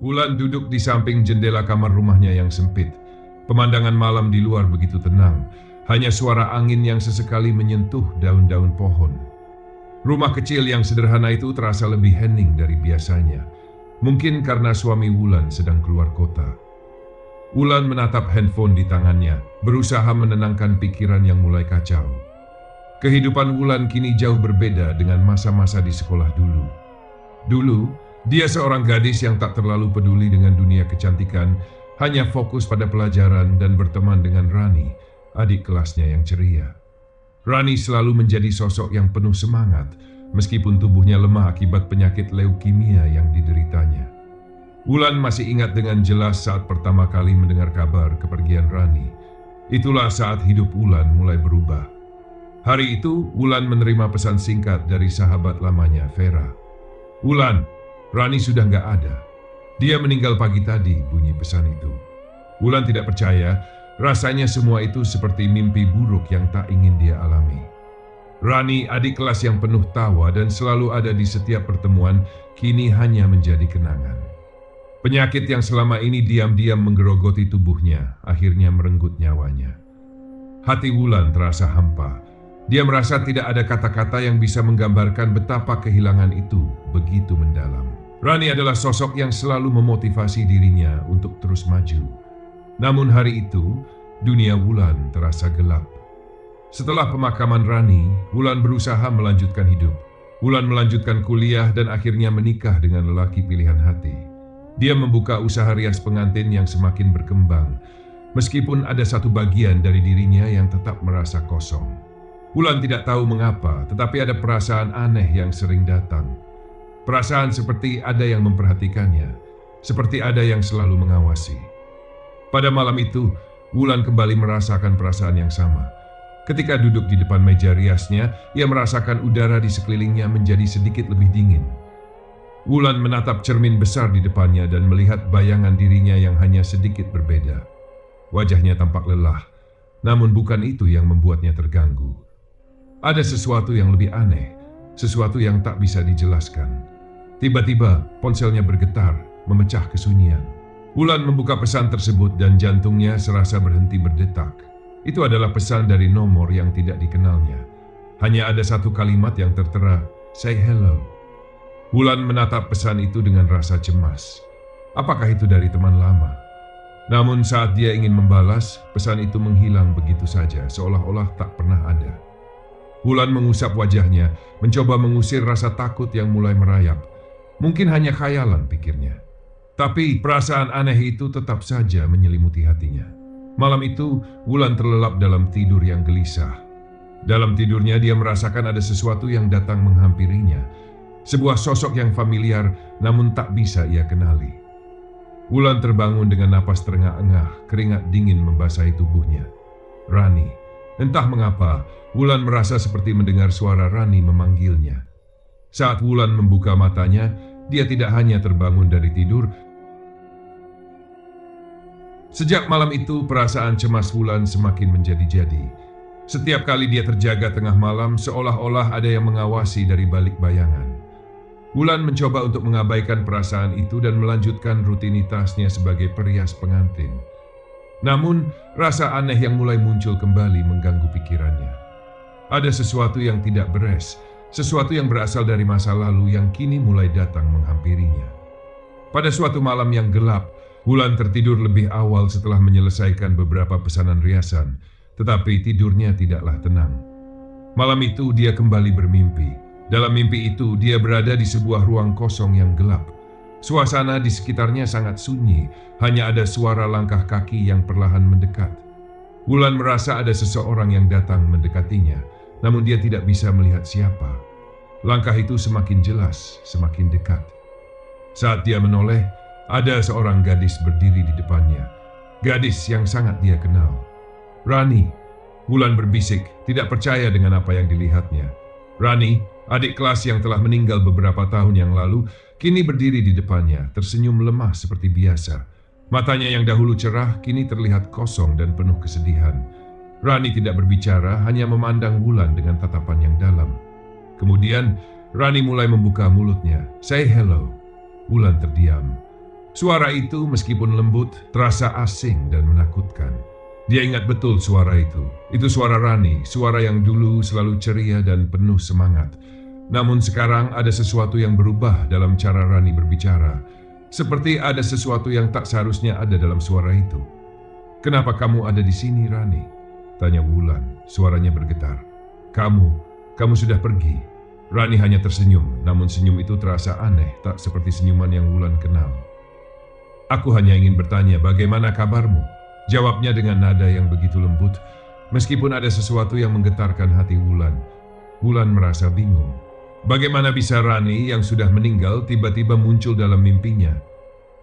Wulan duduk di samping jendela kamar rumahnya yang sempit. Pemandangan malam di luar begitu tenang, hanya suara angin yang sesekali menyentuh daun-daun pohon. Rumah kecil yang sederhana itu terasa lebih hening dari biasanya. Mungkin karena suami Wulan sedang keluar kota. Wulan menatap handphone di tangannya, berusaha menenangkan pikiran yang mulai kacau. Kehidupan Wulan kini jauh berbeda dengan masa-masa di sekolah dulu. Dulu, dia seorang gadis yang tak terlalu peduli dengan dunia kecantikan, hanya fokus pada pelajaran dan berteman dengan Rani, adik kelasnya yang ceria. Rani selalu menjadi sosok yang penuh semangat, meskipun tubuhnya lemah akibat penyakit leukemia yang dideritanya. Wulan masih ingat dengan jelas saat pertama kali mendengar kabar kepergian Rani. Itulah saat hidup Wulan mulai berubah. Hari itu, Wulan menerima pesan singkat dari sahabat lamanya, Vera. "Wulan, Rani sudah nggak ada. Dia meninggal pagi tadi," bunyi pesan itu. Wulan tidak percaya, rasanya semua itu seperti mimpi buruk yang tak ingin dia alami. Rani, adik kelas yang penuh tawa dan selalu ada di setiap pertemuan, kini hanya menjadi kenangan. Penyakit yang selama ini diam-diam menggerogoti tubuhnya, akhirnya merenggut nyawanya. Hati Wulan terasa hampa. Dia merasa tidak ada kata-kata yang bisa menggambarkan betapa kehilangan itu begitu mendalam. Rani adalah sosok yang selalu memotivasi dirinya untuk terus maju. Namun hari itu, dunia Wulan terasa gelap. Setelah pemakaman Rani, Wulan berusaha melanjutkan hidup. Wulan melanjutkan kuliah dan akhirnya menikah dengan lelaki pilihan hati. Dia membuka usaha rias pengantin yang semakin berkembang, meskipun ada satu bagian dari dirinya yang tetap merasa kosong. Wulan tidak tahu mengapa, tetapi ada perasaan aneh yang sering datang. Perasaan seperti ada yang memperhatikannya, seperti ada yang selalu mengawasi. Pada malam itu, Wulan kembali merasakan perasaan yang sama. Ketika duduk di depan meja riasnya, ia merasakan udara di sekelilingnya menjadi sedikit lebih dingin. Wulan menatap cermin besar di depannya dan melihat bayangan dirinya yang hanya sedikit berbeda. Wajahnya tampak lelah, namun bukan itu yang membuatnya terganggu. Ada sesuatu yang lebih aneh, sesuatu yang tak bisa dijelaskan. Tiba-tiba, ponselnya bergetar, memecah kesunyian. Wulan membuka pesan tersebut dan jantungnya serasa berhenti berdetak. Itu adalah pesan dari nomor yang tidak dikenalnya. Hanya ada satu kalimat yang tertera, "Say hello." Wulan menatap pesan itu dengan rasa cemas. Apakah itu dari teman lama? Namun saat dia ingin membalas, pesan itu menghilang begitu saja, seolah-olah tak pernah ada. Wulan mengusap wajahnya, mencoba mengusir rasa takut yang mulai merayap. Mungkin hanya khayalan, pikirnya. Tapi perasaan aneh itu tetap saja menyelimuti hatinya. Malam itu, Wulan terlelap dalam tidur yang gelisah. Dalam tidurnya dia merasakan ada sesuatu yang datang menghampirinya. Sebuah sosok yang familiar namun tak bisa ia kenali. Wulan terbangun dengan napas terengah-engah, keringat dingin membasahi tubuhnya. Rani. Entah mengapa, Wulan merasa seperti mendengar suara Rani memanggilnya. Saat Wulan membuka matanya, dia tidak hanya terbangun dari tidur. Sejak malam itu, perasaan cemas Wulan semakin menjadi-jadi. Setiap kali dia terjaga tengah malam, seolah-olah ada yang mengawasi dari balik bayangan. Wulan mencoba untuk mengabaikan perasaan itu dan melanjutkan rutinitasnya sebagai perias pengantin. Namun, rasa aneh yang mulai muncul kembali mengganggu pikirannya. Ada sesuatu yang tidak beres, sesuatu yang berasal dari masa lalu yang kini mulai datang menghampirinya. Pada suatu malam yang gelap, Wulan tertidur lebih awal setelah menyelesaikan beberapa pesanan riasan, tetapi tidurnya tidaklah tenang. Malam itu dia kembali bermimpi. Dalam mimpi itu, dia berada di sebuah ruang kosong yang gelap. Suasana di sekitarnya sangat sunyi, hanya ada suara langkah kaki yang perlahan mendekat. Wulan merasa ada seseorang yang datang mendekatinya, namun dia tidak bisa melihat siapa. Langkah itu semakin jelas, semakin dekat. Saat dia menoleh, ada seorang gadis berdiri di depannya. Gadis yang sangat dia kenal. "Rani," Wulan berbisik, tidak percaya dengan apa yang dilihatnya. Rani, adik kelas yang telah meninggal beberapa tahun yang lalu, kini berdiri di depannya, tersenyum lemah seperti biasa. Matanya yang dahulu cerah, kini terlihat kosong dan penuh kesedihan. Rani tidak berbicara, hanya memandang Wulan dengan tatapan yang dalam. Kemudian, Rani mulai membuka mulutnya. "Say hello." Wulan terdiam. Suara itu meskipun lembut, terasa asing dan menakutkan. Dia ingat betul suara itu. Itu suara Rani, suara yang dulu selalu ceria dan penuh semangat. Namun sekarang ada sesuatu yang berubah dalam cara Rani berbicara. Seperti ada sesuatu yang tak seharusnya ada dalam suara itu. "Kenapa kamu ada di sini, Rani?" tanya Wulan, suaranya bergetar. Kamu sudah pergi." Rani hanya tersenyum, namun senyum itu terasa aneh, tak seperti senyuman yang Wulan kenal. "Aku hanya ingin bertanya, bagaimana kabarmu?" jawabnya dengan nada yang begitu lembut, meskipun ada sesuatu yang menggetarkan hati Wulan. Wulan merasa bingung. Bagaimana bisa Rani yang sudah meninggal tiba-tiba muncul dalam mimpinya?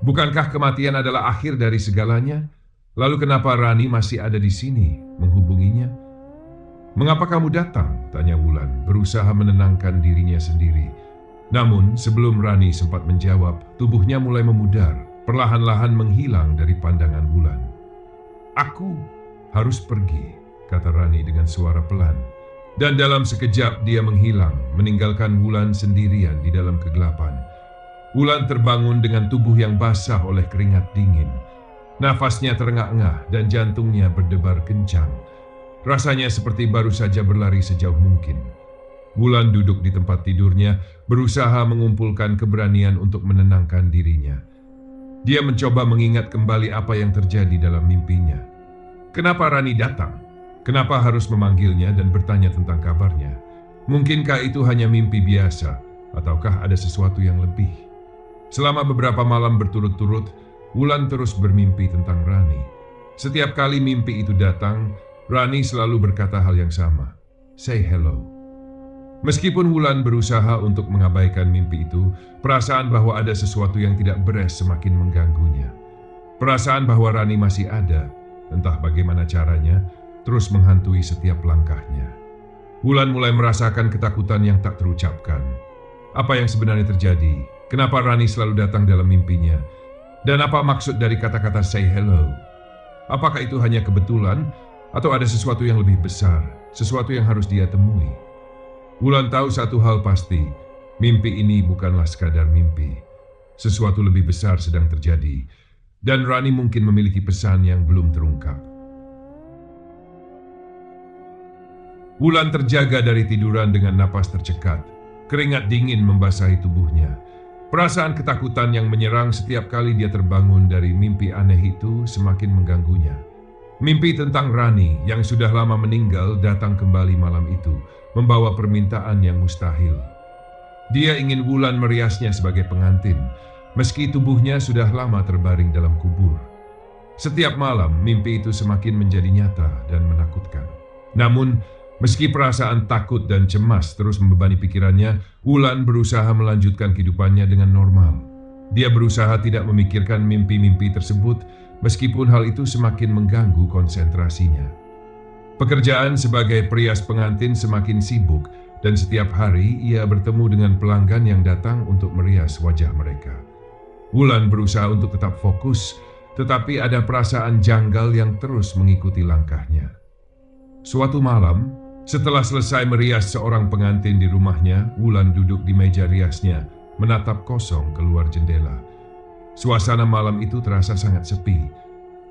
Bukankah kematian adalah akhir dari segalanya? Lalu kenapa Rani masih ada di sini menghubunginya? "Mengapa kamu datang?" tanya Wulan, berusaha menenangkan dirinya sendiri. Namun sebelum Rani sempat menjawab, tubuhnya mulai memudar, perlahan-lahan menghilang dari pandangan Wulan. "Aku harus pergi," kata Rani dengan suara pelan. Dan dalam sekejap dia menghilang, meninggalkan Wulan sendirian di dalam kegelapan. Wulan terbangun dengan tubuh yang basah oleh keringat dingin. Nafasnya terengah-engah dan jantungnya berdebar kencang. Rasanya seperti baru saja berlari sejauh mungkin. Wulan duduk di tempat tidurnya, berusaha mengumpulkan keberanian untuk menenangkan dirinya. Dia mencoba mengingat kembali apa yang terjadi dalam mimpinya. Kenapa Rani datang? Kenapa harus memanggilnya dan bertanya tentang kabarnya? Mungkinkah itu hanya mimpi biasa, ataukah ada sesuatu yang lebih? Selama beberapa malam berturut-turut, Wulan terus bermimpi tentang Rani. Setiap kali mimpi itu datang, Rani selalu berkata hal yang sama, "Say hello." Meskipun Wulan berusaha untuk mengabaikan mimpi itu, perasaan bahwa ada sesuatu yang tidak beres semakin mengganggunya. Perasaan bahwa Rani masih ada, entah bagaimana caranya, terus menghantui setiap langkahnya. Wulan mulai merasakan ketakutan yang tak terucapkan. Apa yang sebenarnya terjadi? Kenapa Rani selalu datang dalam mimpinya? Dan apa maksud dari kata-kata say hello? Apakah itu hanya kebetulan? Atau ada sesuatu yang lebih besar? Sesuatu yang harus dia temui? Wulan tahu satu hal pasti, mimpi ini bukanlah sekadar mimpi. Sesuatu lebih besar sedang terjadi. Dan Rani mungkin memiliki pesan yang belum terungkap. Wulan terjaga dari tiduran dengan napas tercekat. Keringat dingin membasahi tubuhnya. Perasaan ketakutan yang menyerang setiap kali dia terbangun dari mimpi aneh itu semakin mengganggunya. Mimpi tentang Rani yang sudah lama meninggal datang kembali malam itu, membawa permintaan yang mustahil. Dia ingin Wulan meriasnya sebagai pengantin, meski tubuhnya sudah lama terbaring dalam kubur. Setiap malam, mimpi itu semakin menjadi nyata dan menakutkan. Namun, meski perasaan takut dan cemas terus membebani pikirannya, Wulan berusaha melanjutkan kehidupannya dengan normal. Dia berusaha tidak memikirkan mimpi-mimpi tersebut, meskipun hal itu semakin mengganggu konsentrasinya. Pekerjaan sebagai perias pengantin semakin sibuk, dan setiap hari ia bertemu dengan pelanggan yang datang untuk merias wajah mereka. Wulan berusaha untuk tetap fokus, tetapi ada perasaan janggal yang terus mengikuti langkahnya. Suatu malam, setelah selesai merias seorang pengantin di rumahnya, Wulan duduk di meja riasnya, menatap kosong keluar jendela. Suasana malam itu terasa sangat sepi.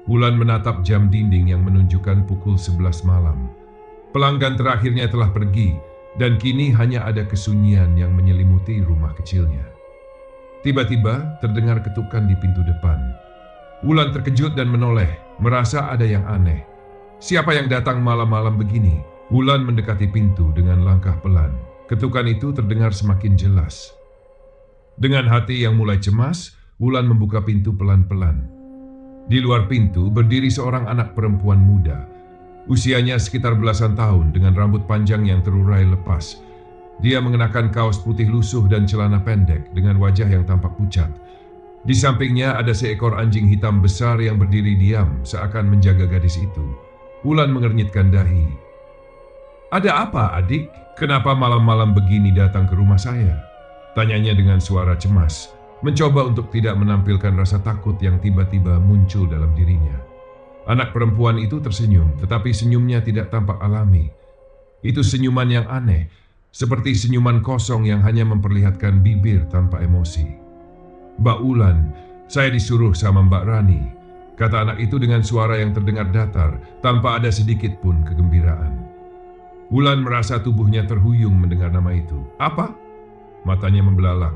Wulan menatap jam dinding yang menunjukkan pukul 11 malam. Pelanggan terakhirnya telah pergi, dan kini hanya ada kesunyian yang menyelimuti rumah kecilnya. Tiba-tiba terdengar ketukan di pintu depan. Wulan terkejut dan menoleh, merasa ada yang aneh. Siapa yang datang malam-malam begini? Wulan mendekati pintu dengan langkah pelan. Ketukan itu terdengar semakin jelas. Dengan hati yang mulai cemas, Wulan membuka pintu pelan-pelan. Di luar pintu berdiri seorang anak perempuan muda. Usianya sekitar belasan tahun dengan rambut panjang yang terurai lepas. Dia mengenakan kaos putih lusuh dan celana pendek dengan wajah yang tampak pucat. Di sampingnya ada seekor anjing hitam besar yang berdiri diam seakan menjaga gadis itu. Wulan mengernyitkan dahi. "Ada apa, adik? Kenapa malam-malam begini datang ke rumah saya?" tanyanya dengan suara cemas, mencoba untuk tidak menampilkan rasa takut yang tiba-tiba muncul dalam dirinya. Anak perempuan itu tersenyum, tetapi senyumnya tidak tampak alami. Itu senyuman yang aneh, seperti senyuman kosong yang hanya memperlihatkan bibir tanpa emosi. "Mbak Wulan, Saya disuruh sama Mbak Rani, kata anak itu dengan suara yang terdengar datar, tanpa ada sedikit pun kegembiraan. Wulan merasa tubuhnya terhuyung mendengar nama itu. Apa? Matanya membelalak.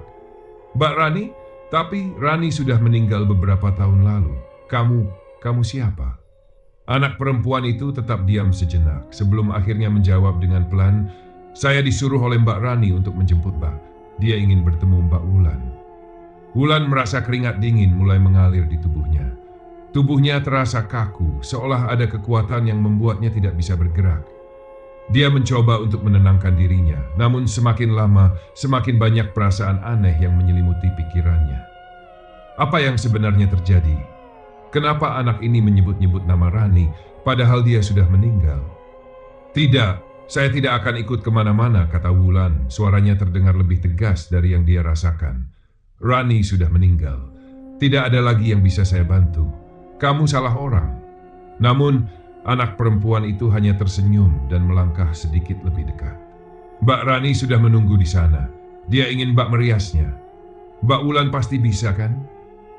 Mbak Rani? Tapi Rani sudah meninggal beberapa tahun lalu. Kamu siapa? Anak perempuan itu tetap diam sejenak sebelum akhirnya menjawab dengan pelan, saya disuruh oleh Mbak Rani untuk menjemput Mbak. Dia ingin bertemu Mbak Wulan. Wulan merasa keringat dingin mulai mengalir di tubuhnya. Tubuhnya terasa kaku, seolah ada kekuatan yang membuatnya tidak bisa bergerak. Dia mencoba untuk menenangkan dirinya, namun semakin lama, semakin banyak perasaan aneh yang menyelimuti pikirannya. Apa yang sebenarnya terjadi? Kenapa anak ini menyebut-nyebut nama Rani, padahal dia sudah meninggal? Tidak, saya tidak akan ikut kemana-mana, kata Wulan. Suaranya terdengar lebih tegas dari yang dia rasakan. Rani sudah meninggal. Tidak ada lagi yang bisa saya bantu. Kamu salah orang. Namun, anak perempuan itu hanya tersenyum dan melangkah sedikit lebih dekat. Mbak Rani sudah menunggu di sana. Dia ingin Mbak meriasnya. Mbak Wulan pasti bisa, kan?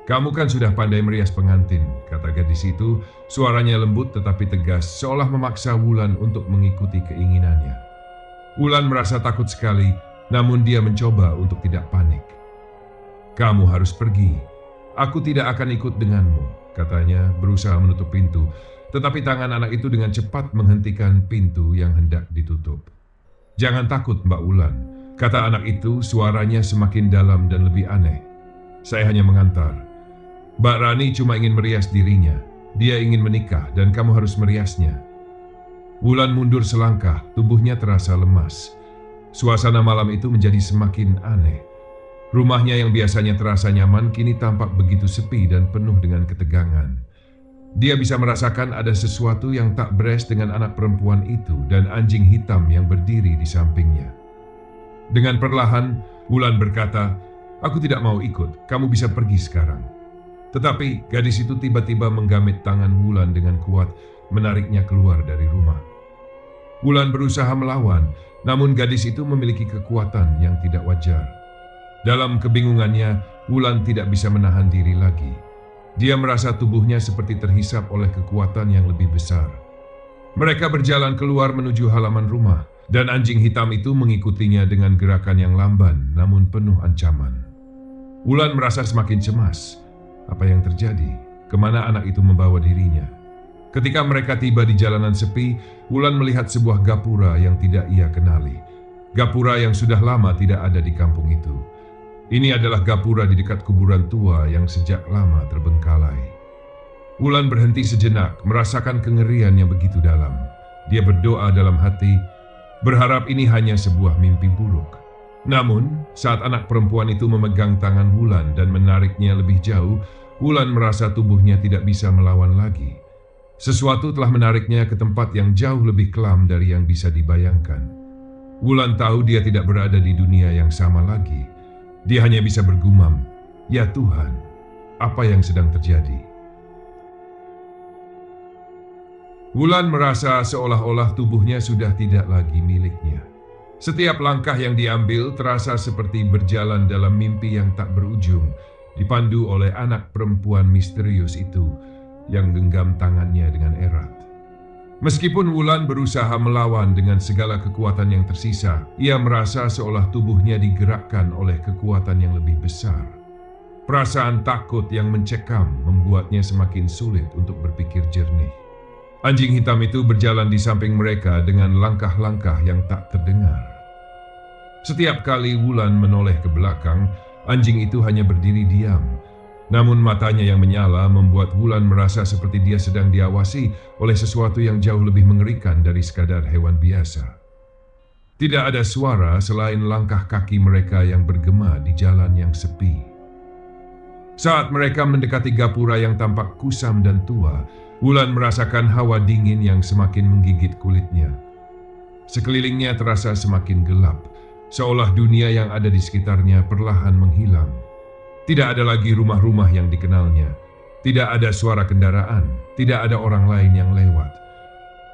Kamu kan sudah pandai merias pengantin, kata gadis itu. Suaranya lembut tetapi tegas, seolah memaksa Wulan untuk mengikuti keinginannya. Wulan merasa takut sekali, namun dia mencoba untuk tidak panik. Kamu harus pergi. Aku tidak akan ikut denganmu, katanya berusaha menutup pintu. Tetapi tangan anak itu dengan cepat menghentikan pintu yang hendak ditutup. Jangan takut, Mbak Wulan, kata anak itu, suaranya semakin dalam dan lebih aneh. Saya hanya mengantar. Mbak Rani cuma ingin merias dirinya. Dia ingin menikah dan kamu harus meriasnya. Wulan mundur selangkah, tubuhnya terasa lemas. Suasana malam itu menjadi semakin aneh. Rumahnya yang biasanya terasa nyaman kini tampak begitu sepi dan penuh dengan ketegangan. Dia bisa merasakan ada sesuatu yang tak beres dengan anak perempuan itu dan anjing hitam yang berdiri di sampingnya. Dengan perlahan, Wulan berkata, "Aku tidak mau ikut, kamu bisa pergi sekarang." Tetapi gadis itu tiba-tiba menggamit tangan Wulan dengan kuat, menariknya keluar dari rumah. Wulan berusaha melawan, namun gadis itu memiliki kekuatan yang tidak wajar. Dalam kebingungannya, Wulan tidak bisa menahan diri lagi. Dia merasa tubuhnya seperti terhisap oleh kekuatan yang lebih besar. Mereka berjalan keluar menuju halaman rumah, dan anjing hitam itu mengikutinya dengan gerakan yang lamban namun penuh ancaman. Wulan merasa semakin cemas. Apa yang terjadi? Kemana anak itu membawa dirinya? Ketika mereka tiba di jalanan sepi, Wulan melihat sebuah gapura yang tidak ia kenali. Gapura yang sudah lama tidak ada di kampung itu. Ini adalah gapura di dekat kuburan tua yang sejak lama terbengkalai. Wulan berhenti sejenak, merasakan kengerian yang begitu dalam. Dia berdoa dalam hati, berharap ini hanya sebuah mimpi buruk. Namun, saat anak perempuan itu memegang tangan Wulan dan menariknya lebih jauh, Wulan merasa tubuhnya tidak bisa melawan lagi. Sesuatu telah menariknya ke tempat yang jauh lebih kelam dari yang bisa dibayangkan. Wulan tahu dia tidak berada di dunia yang sama lagi. Dia hanya bisa bergumam, "Ya Tuhan, apa yang sedang terjadi?" Wulan merasa seolah-olah tubuhnya sudah tidak lagi miliknya. Setiap langkah yang diambil terasa seperti berjalan dalam mimpi yang tak berujung, dipandu oleh anak perempuan misterius itu yang genggam tangannya dengan erat. Meskipun Wulan berusaha melawan dengan segala kekuatan yang tersisa, ia merasa seolah tubuhnya digerakkan oleh kekuatan yang lebih besar. Perasaan takut yang mencekam membuatnya semakin sulit untuk berpikir jernih. Anjing hitam itu berjalan di samping mereka dengan langkah-langkah yang tak terdengar. Setiap kali Wulan menoleh ke belakang, anjing itu hanya berdiri diam. Namun matanya yang menyala membuat Wulan merasa seperti dia sedang diawasi oleh sesuatu yang jauh lebih mengerikan dari sekadar hewan biasa. Tidak ada suara selain langkah kaki mereka yang bergema di jalan yang sepi. Saat mereka mendekati gapura yang tampak kusam dan tua, Wulan merasakan hawa dingin yang semakin menggigit kulitnya. Sekelilingnya terasa semakin gelap, seolah dunia yang ada di sekitarnya perlahan menghilang. Tidak ada lagi rumah-rumah yang dikenalnya. Tidak ada suara kendaraan. Tidak ada orang lain yang lewat.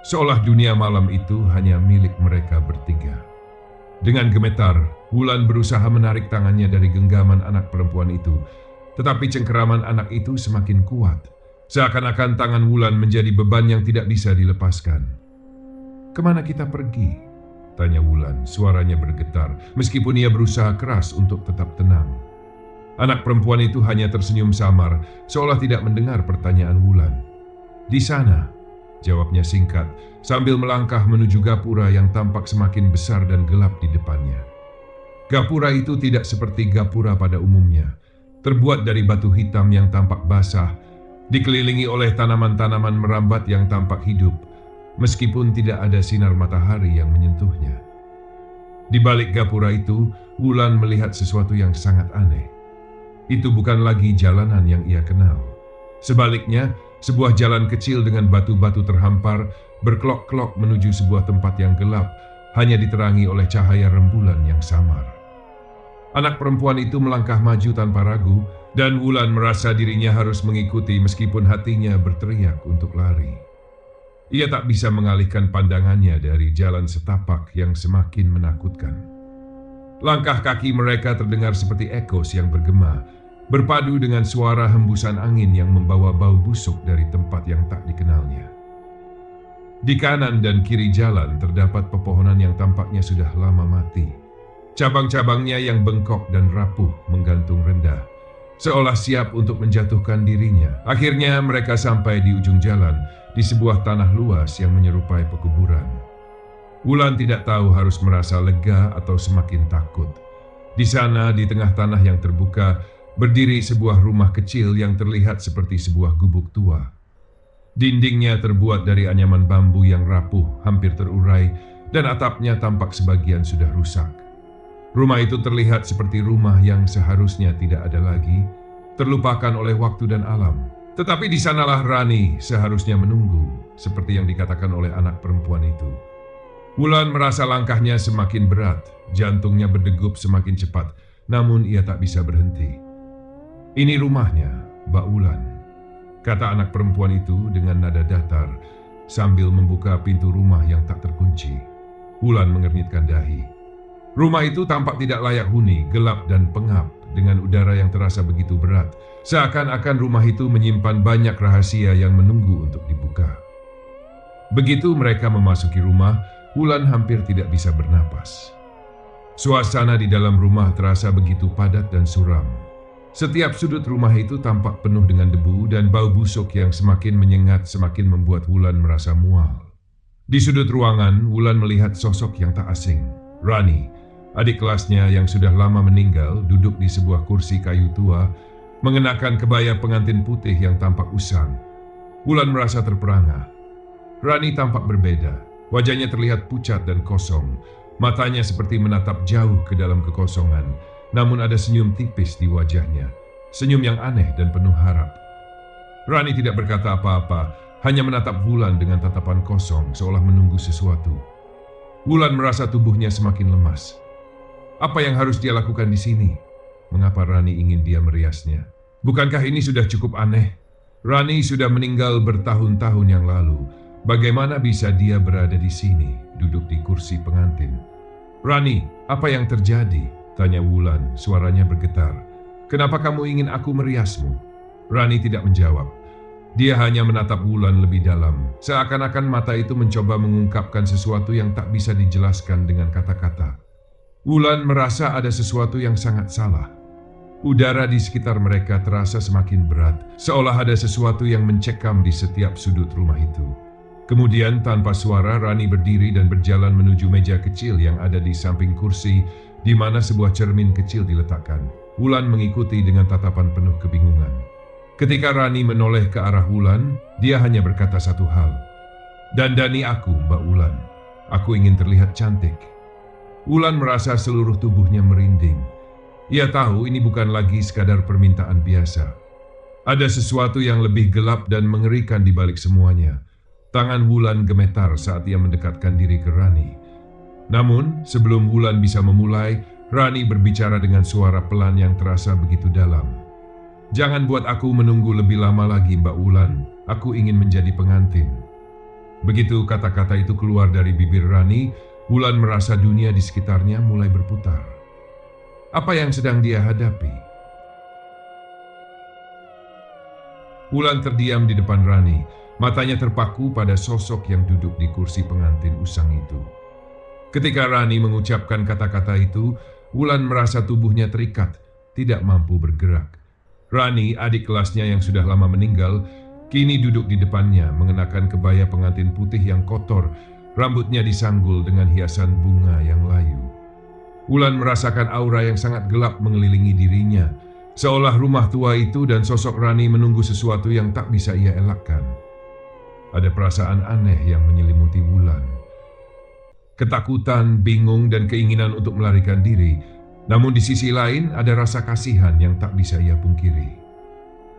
Seolah dunia malam itu hanya milik mereka bertiga. Dengan gemetar, Wulan berusaha menarik tangannya dari genggaman anak perempuan itu. Tetapi cengkeraman anak itu semakin kuat. Seakan-akan tangan Wulan menjadi beban yang tidak bisa dilepaskan. "Kemana kita pergi?" tanya Wulan, suaranya bergetar, meskipun ia berusaha keras untuk tetap tenang. Anak perempuan itu hanya tersenyum samar, seolah tidak mendengar pertanyaan Wulan. "Di sana," jawabnya singkat, sambil melangkah menuju gapura yang tampak semakin besar dan gelap di depannya. Gapura itu tidak seperti gapura pada umumnya, terbuat dari batu hitam yang tampak basah, dikelilingi oleh tanaman-tanaman merambat yang tampak hidup, meskipun tidak ada sinar matahari yang menyentuhnya. Di balik gapura itu, Wulan melihat sesuatu yang sangat aneh. Itu bukan lagi jalanan yang ia kenal. Sebaliknya, sebuah jalan kecil dengan batu-batu terhampar berkelok-kelok menuju sebuah tempat yang gelap, hanya diterangi oleh cahaya rembulan yang samar. Anak perempuan itu melangkah maju tanpa ragu, dan Wulan merasa dirinya harus mengikuti meskipun hatinya berteriak untuk lari. Ia tak bisa mengalihkan pandangannya dari jalan setapak yang semakin menakutkan. Langkah kaki mereka terdengar seperti ekos yang bergema, berpadu dengan suara hembusan angin yang membawa bau busuk dari tempat yang tak dikenalnya. Di kanan dan kiri jalan terdapat pepohonan yang tampaknya sudah lama mati. Cabang-cabangnya yang bengkok dan rapuh menggantung rendah, seolah siap untuk menjatuhkan dirinya. Akhirnya mereka sampai di ujung jalan, di sebuah tanah luas yang menyerupai pekuburan. Wulan tidak tahu harus merasa lega atau semakin takut. Di sana, di tengah tanah yang terbuka, berdiri sebuah rumah kecil yang terlihat seperti sebuah gubuk tua. Dindingnya terbuat dari anyaman bambu yang rapuh, hampir terurai, dan atapnya tampak sebagian sudah rusak. Rumah itu terlihat seperti rumah yang seharusnya tidak ada lagi, terlupakan oleh waktu dan alam. Tetapi di sanalah Rani seharusnya menunggu, seperti yang dikatakan oleh anak perempuan itu. Wulan merasa langkahnya semakin berat, jantungnya berdegup semakin cepat, namun ia tak bisa berhenti. "Ini rumahnya, Mbak Wulan," kata anak perempuan itu dengan nada datar, sambil membuka pintu rumah yang tak terkunci. Wulan mengernyitkan dahi. Rumah itu tampak tidak layak huni, gelap dan pengap, dengan udara yang terasa begitu berat, seakan-akan rumah itu menyimpan banyak rahasia yang menunggu untuk dibuka. Begitu mereka memasuki rumah, Wulan hampir tidak bisa bernapas. Suasana di dalam rumah terasa begitu padat dan suram. Setiap sudut rumah itu tampak penuh dengan debu dan bau busuk yang semakin menyengat, semakin membuat Wulan merasa mual. Di sudut ruangan, Wulan melihat sosok yang tak asing. Rani, adik kelasnya yang sudah lama meninggal, duduk di sebuah kursi kayu tua, mengenakan kebaya pengantin putih yang tampak usang. Wulan merasa terperangah. Rani tampak berbeda. Wajahnya terlihat pucat dan kosong, matanya seperti menatap jauh ke dalam kekosongan, namun ada senyum tipis di wajahnya, senyum yang aneh dan penuh harap. Rani tidak berkata apa-apa, hanya menatap Wulan dengan tatapan kosong, seolah menunggu sesuatu. Wulan merasa tubuhnya semakin lemas. Apa yang harus dia lakukan di sini? Mengapa Rani ingin dia meriasnya? Bukankah ini sudah cukup aneh? Rani sudah meninggal bertahun-tahun yang lalu. Bagaimana bisa dia berada di sini, duduk di kursi pengantin? "Rani, apa yang terjadi?" tanya Wulan, suaranya bergetar. "Kenapa kamu ingin aku meriasmu?" Rani tidak menjawab. Dia hanya menatap Wulan lebih dalam, seakan-akan mata itu mencoba mengungkapkan sesuatu yang tak bisa dijelaskan dengan kata-kata. Wulan merasa ada sesuatu yang sangat salah. Udara di sekitar mereka terasa semakin berat, seolah ada sesuatu yang mencekam di setiap sudut rumah itu. Kemudian tanpa suara Rani berdiri dan berjalan menuju meja kecil yang ada di samping kursi, di mana sebuah cermin kecil diletakkan. Wulan mengikuti dengan tatapan penuh kebingungan. Ketika Rani menoleh ke arah Wulan, dia hanya berkata satu hal. "Dandani aku, Mbak Wulan. Aku ingin terlihat cantik." Wulan merasa seluruh tubuhnya merinding. Ia tahu ini bukan lagi sekadar permintaan biasa. Ada sesuatu yang lebih gelap dan mengerikan di balik semuanya. Tangan Wulan gemetar saat ia mendekatkan diri ke Rani. Namun, sebelum Wulan bisa memulai, Rani berbicara dengan suara pelan yang terasa begitu dalam. "Jangan buat aku menunggu lebih lama lagi, Mbak Wulan. Aku ingin menjadi pengantin." Begitu kata-kata itu keluar dari bibir Rani, Wulan merasa dunia di sekitarnya mulai berputar. Apa yang sedang dia hadapi? Wulan terdiam di depan Rani, matanya terpaku pada sosok yang duduk di kursi pengantin usang itu. Ketika Rani mengucapkan kata-kata itu, Wulan merasa tubuhnya terikat, tidak mampu bergerak. Rani, adik kelasnya yang sudah lama meninggal, kini duduk di depannya mengenakan kebaya pengantin putih yang kotor, rambutnya disanggul dengan hiasan bunga yang layu. Wulan merasakan aura yang sangat gelap mengelilingi dirinya, seolah rumah tua itu dan sosok Rani menunggu sesuatu yang tak bisa ia elakkan. Ada perasaan aneh yang menyelimuti Wulan. Ketakutan, bingung, dan keinginan untuk melarikan diri. Namun di sisi lain ada rasa kasihan yang tak bisa ia pungkiri.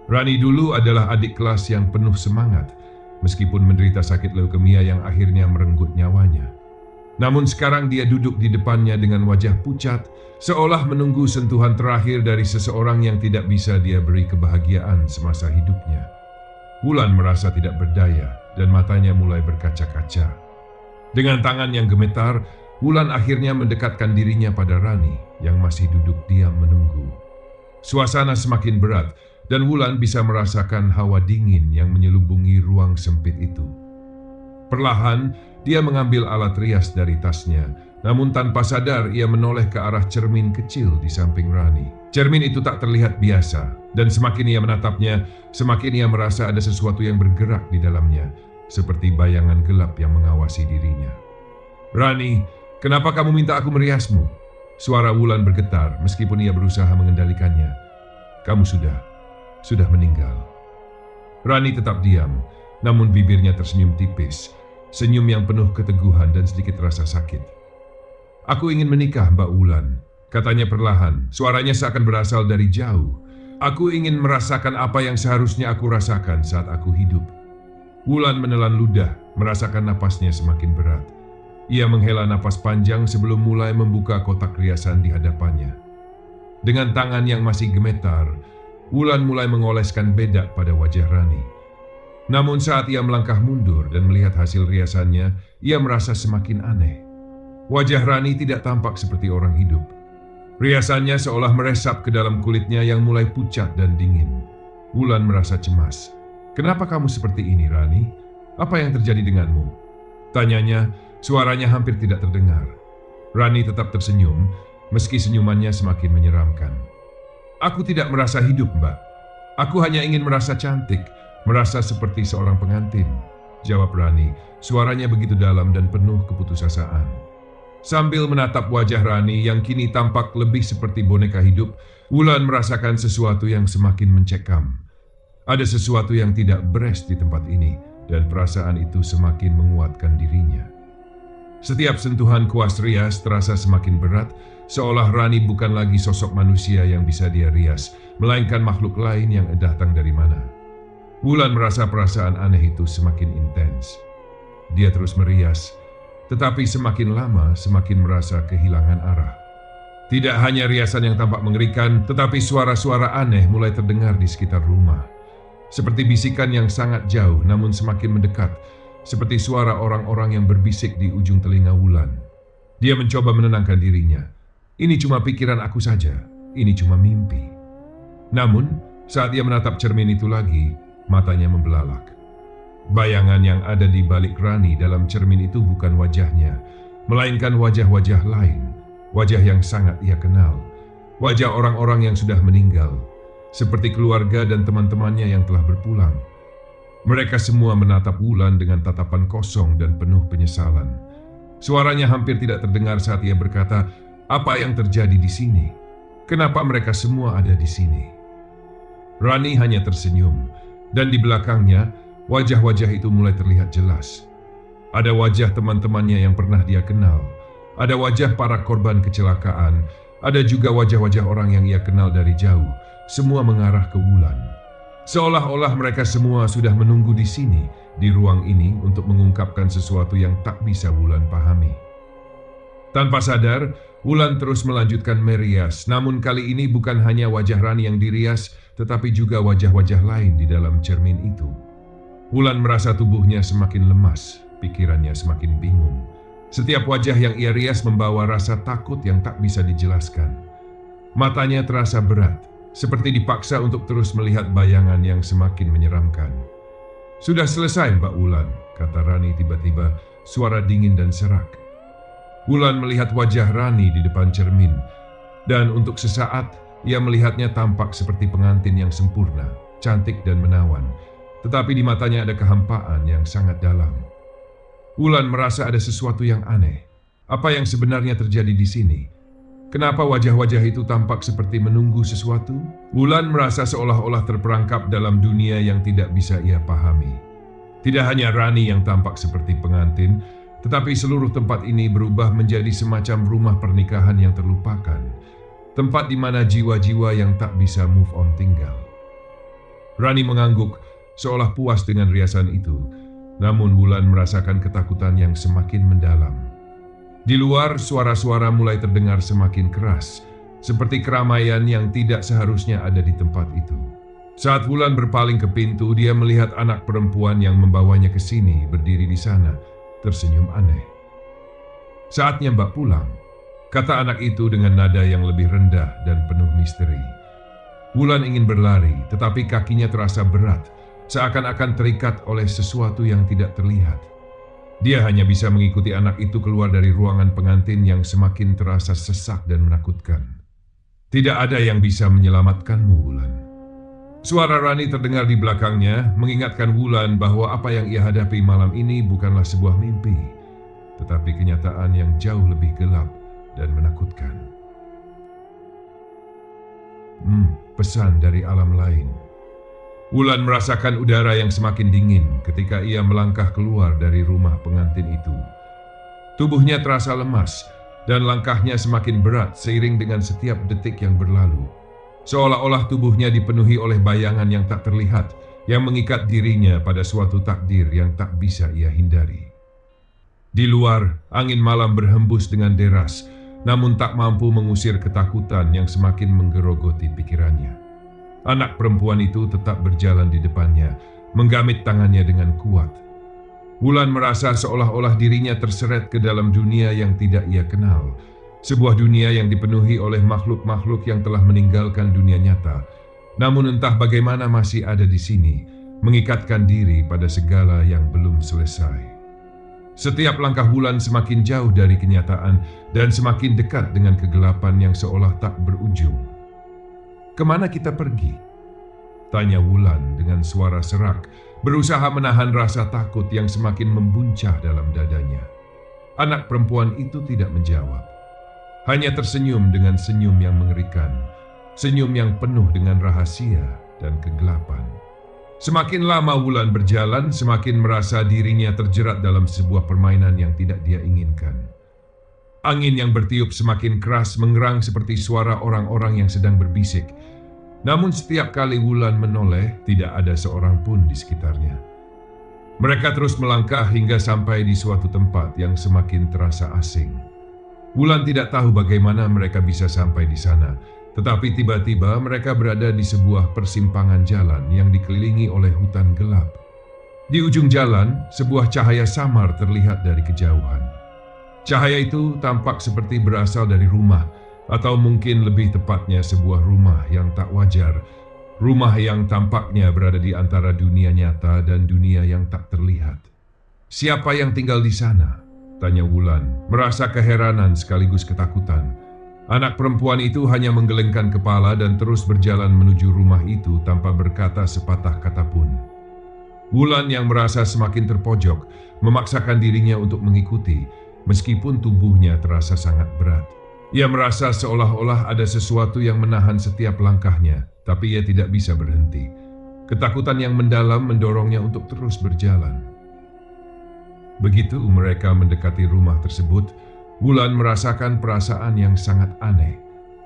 Rani dulu adalah adik kelas yang penuh semangat, meskipun menderita sakit leukemia yang akhirnya merenggut nyawanya. Namun sekarang dia duduk di depannya dengan wajah pucat, seolah menunggu sentuhan terakhir dari seseorang yang tidak bisa dia beri kebahagiaan semasa hidupnya. Wulan merasa tidak berdaya dan matanya mulai berkaca-kaca. Dengan tangan yang gemetar, Wulan akhirnya mendekatkan dirinya pada Rani yang masih duduk diam menunggu. Suasana semakin berat dan Wulan bisa merasakan hawa dingin yang menyelubungi ruang sempit itu. Perlahan, dia mengambil alat rias dari tasnya, namun tanpa sadar ia menoleh ke arah cermin kecil di samping Rani. Cermin itu tak terlihat biasa, dan semakin ia menatapnya, semakin ia merasa ada sesuatu yang bergerak di dalamnya, seperti bayangan gelap yang mengawasi dirinya. "Rani, kenapa kamu minta aku meriasmu?" Suara Wulan bergetar meskipun ia berusaha mengendalikannya. "Kamu sudah meninggal." Rani tetap diam, namun bibirnya tersenyum tipis, senyum yang penuh keteguhan dan sedikit rasa sakit. "Aku ingin menikah, Mbak Wulan," katanya perlahan, suaranya seakan berasal dari jauh. "Aku ingin merasakan apa yang seharusnya aku rasakan saat aku hidup." Wulan menelan ludah, merasakan napasnya semakin berat. Ia menghela napas panjang sebelum mulai membuka kotak riasan di hadapannya. Dengan tangan yang masih gemetar, Wulan mulai mengoleskan bedak pada wajah Rani. Namun saat ia melangkah mundur dan melihat hasil riasannya, ia merasa semakin aneh. Wajah Rani tidak tampak seperti orang hidup. Riasannya seolah meresap ke dalam kulitnya yang mulai pucat dan dingin. Wulan merasa cemas. "Kenapa kamu seperti ini, Rani? Apa yang terjadi denganmu?" tanyanya, suaranya hampir tidak terdengar. Rani tetap tersenyum, meski senyumannya semakin menyeramkan. "Aku tidak merasa hidup, Mbak. Aku hanya ingin merasa cantik, merasa seperti seorang pengantin," jawab Rani, suaranya begitu dalam dan penuh keputusasaan. Sambil menatap wajah Rani yang kini tampak lebih seperti boneka hidup, Wulan merasakan sesuatu yang semakin mencekam. Ada sesuatu yang tidak beres di tempat ini, dan perasaan itu semakin menguatkan dirinya. Setiap sentuhan kuas rias terasa semakin berat, seolah Rani bukan lagi sosok manusia yang bisa dia rias, melainkan makhluk lain yang datang dari mana. Wulan merasa perasaan aneh itu semakin intens. Dia terus merias, tetapi semakin lama semakin merasa kehilangan arah. Tidak hanya riasan yang tampak mengerikan, tetapi suara-suara aneh mulai terdengar di sekitar rumah. Seperti bisikan yang sangat jauh namun semakin mendekat, seperti suara orang-orang yang berbisik di ujung telinga Wulan. Dia mencoba menenangkan dirinya. "Ini cuma pikiran aku saja, ini cuma mimpi." Namun, saat ia menatap cermin itu lagi, matanya membelalak. Bayangan yang ada di balik Rani dalam cermin itu bukan wajahnya, melainkan wajah-wajah lain, wajah yang sangat ia kenal, wajah orang-orang yang sudah meninggal, seperti keluarga dan teman-temannya yang telah berpulang. Mereka semua menatap Wulan dengan tatapan kosong dan penuh penyesalan. Suaranya hampir tidak terdengar saat ia berkata, "Apa yang terjadi di sini? Kenapa mereka semua ada di sini?" Rani hanya tersenyum, dan di belakangnya, wajah-wajah itu mulai terlihat jelas. Ada wajah teman-temannya yang pernah dia kenal, ada wajah para korban kecelakaan, ada juga wajah-wajah orang yang ia kenal dari jauh, semua mengarah ke Wulan. Seolah-olah mereka semua sudah menunggu di sini, di ruang ini untuk mengungkapkan sesuatu yang tak bisa Wulan pahami. Tanpa sadar, Wulan terus melanjutkan merias, namun kali ini bukan hanya wajah Rani yang dirias, tetapi juga wajah-wajah lain di dalam cermin itu. Wulan merasa tubuhnya semakin lemas, pikirannya semakin bingung. Setiap wajah yang ia rias membawa rasa takut yang tak bisa dijelaskan. Matanya terasa berat, seperti dipaksa untuk terus melihat bayangan yang semakin menyeramkan. "Sudah selesai, Mbak Wulan," kata Rani tiba-tiba, suara dingin dan serak. Wulan melihat wajah Rani di depan cermin, dan untuk sesaat ia melihatnya tampak seperti pengantin yang sempurna, cantik dan menawan, tetapi di matanya ada kehampaan yang sangat dalam. Wulan merasa ada sesuatu yang aneh. Apa yang sebenarnya terjadi di sini? Kenapa wajah-wajah itu tampak seperti menunggu sesuatu? Wulan merasa seolah-olah terperangkap dalam dunia yang tidak bisa ia pahami. Tidak hanya Rani yang tampak seperti pengantin, tetapi seluruh tempat ini berubah menjadi semacam rumah pernikahan yang terlupakan. Tempat di mana jiwa-jiwa yang tak bisa move on tinggal. Rani mengangguk, seolah puas dengan riasan itu. Namun Wulan merasakan ketakutan yang semakin mendalam. Di luar, suara-suara mulai terdengar semakin keras, seperti keramaian yang tidak seharusnya ada di tempat itu. Saat Wulan berpaling ke pintu, dia melihat anak perempuan yang membawanya ke sini berdiri di sana, tersenyum aneh. "Saatnya Mbak pulang," kata anak itu dengan nada yang lebih rendah dan penuh misteri. Wulan ingin berlari, tetapi kakinya terasa berat, seakan-akan terikat oleh sesuatu yang tidak terlihat. Dia hanya bisa mengikuti anak itu keluar dari ruangan pengantin yang semakin terasa sesak dan menakutkan. "Tidak ada yang bisa menyelamatkanmu, Wulan." Suara Rani terdengar di belakangnya, mengingatkan Wulan bahwa apa yang ia hadapi malam ini bukanlah sebuah mimpi, tetapi kenyataan yang jauh lebih gelap dan menakutkan. Pesan dari alam lain. Wulan merasakan udara yang semakin dingin ketika ia melangkah keluar dari rumah pengantin itu. Tubuhnya terasa lemas dan langkahnya semakin berat seiring dengan setiap detik yang berlalu. Seolah-olah tubuhnya dipenuhi oleh bayangan yang tak terlihat yang mengikat dirinya pada suatu takdir yang tak bisa ia hindari. Di luar, angin malam berhembus dengan deras, namun tak mampu mengusir ketakutan yang semakin menggerogoti pikirannya. Anak perempuan itu tetap berjalan di depannya, menggamit tangannya dengan kuat. Wulan merasa seolah-olah dirinya terseret ke dalam dunia yang tidak ia kenal. Sebuah dunia yang dipenuhi oleh makhluk-makhluk yang telah meninggalkan dunia nyata. Namun entah bagaimana masih ada di sini, mengikatkan diri pada segala yang belum selesai. Setiap langkah Wulan semakin jauh dari kenyataan dan semakin dekat dengan kegelapan yang seolah tak berujung. "Kemana kita pergi?" tanya Wulan dengan suara serak, berusaha menahan rasa takut yang semakin membuncah dalam dadanya. Anak perempuan itu tidak menjawab. Hanya tersenyum dengan senyum yang mengerikan, senyum yang penuh dengan rahasia dan kegelapan. Semakin lama Wulan berjalan, semakin merasa dirinya terjerat dalam sebuah permainan yang tidak dia inginkan. Angin yang bertiup semakin keras mengerang seperti suara orang-orang yang sedang berbisik. Namun setiap kali Wulan menoleh, tidak ada seorang pun di sekitarnya. Mereka terus melangkah hingga sampai di suatu tempat yang semakin terasa asing. Wulan tidak tahu bagaimana mereka bisa sampai di sana, tetapi tiba-tiba mereka berada di sebuah persimpangan jalan yang dikelilingi oleh hutan gelap. Di ujung jalan, sebuah cahaya samar terlihat dari kejauhan. Cahaya itu tampak seperti berasal dari rumah, atau mungkin lebih tepatnya sebuah rumah yang tak wajar. Rumah yang tampaknya berada di antara dunia nyata dan dunia yang tak terlihat. "Siapa yang tinggal di sana?" tanya Wulan, merasa keheranan sekaligus ketakutan. Anak perempuan itu hanya menggelengkan kepala dan terus berjalan menuju rumah itu tanpa berkata sepatah kata pun. Wulan yang merasa semakin terpojok, memaksakan dirinya untuk mengikuti, meskipun tubuhnya terasa sangat berat. Ia merasa seolah-olah ada sesuatu yang menahan setiap langkahnya, tapi ia tidak bisa berhenti. Ketakutan yang mendalam mendorongnya untuk terus berjalan. Begitu mereka mendekati rumah tersebut, Wulan merasakan perasaan yang sangat aneh.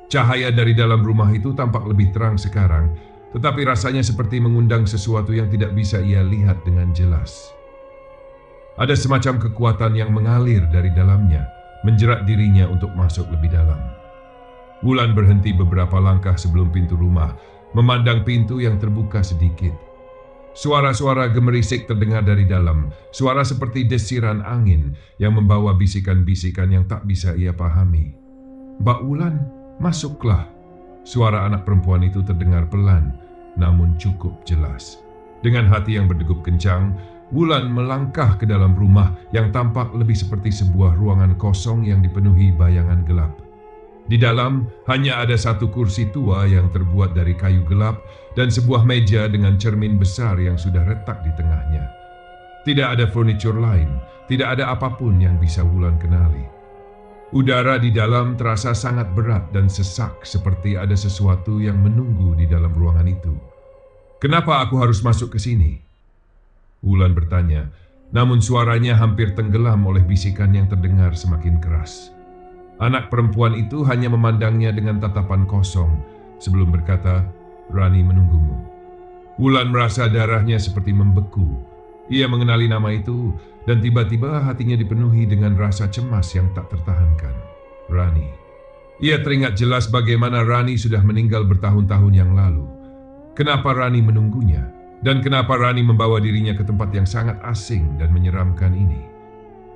Cahaya dari dalam rumah itu tampak lebih terang sekarang, tetapi rasanya seperti mengundang sesuatu yang tidak bisa ia lihat dengan jelas. Ada semacam kekuatan yang mengalir dari dalamnya, menjerat dirinya untuk masuk lebih dalam. Wulan berhenti beberapa langkah sebelum pintu rumah, memandang pintu yang terbuka sedikit. Suara-suara gemerisik terdengar dari dalam, suara seperti desiran angin yang membawa bisikan-bisikan yang tak bisa ia pahami. "Mbak Wulan, masuklah," Suara anak perempuan itu terdengar pelan, namun cukup jelas. Dengan hati yang berdegup kencang, Wulan melangkah ke dalam rumah yang tampak lebih seperti sebuah ruangan kosong yang dipenuhi bayangan gelap. Di dalam hanya ada satu kursi tua yang terbuat dari kayu gelap dan sebuah meja dengan cermin besar yang sudah retak di tengahnya. Tidak ada furnitur lain, tidak ada apapun yang bisa Wulan kenali. Udara di dalam terasa sangat berat dan sesak, seperti ada sesuatu yang menunggu di dalam ruangan itu. "Kenapa aku harus masuk ke sini?" Wulan bertanya, namun suaranya hampir tenggelam oleh bisikan yang terdengar semakin keras. Anak perempuan itu hanya memandangnya dengan tatapan kosong sebelum berkata, "Rani menunggumu." Wulan merasa darahnya seperti membeku. Ia mengenali nama itu dan tiba-tiba hatinya dipenuhi dengan rasa cemas yang tak tertahankan. Rani. Ia teringat jelas bagaimana Rani sudah meninggal bertahun-tahun yang lalu. Kenapa Rani menunggunya? Dan kenapa Rani membawa dirinya ke tempat yang sangat asing dan menyeramkan ini?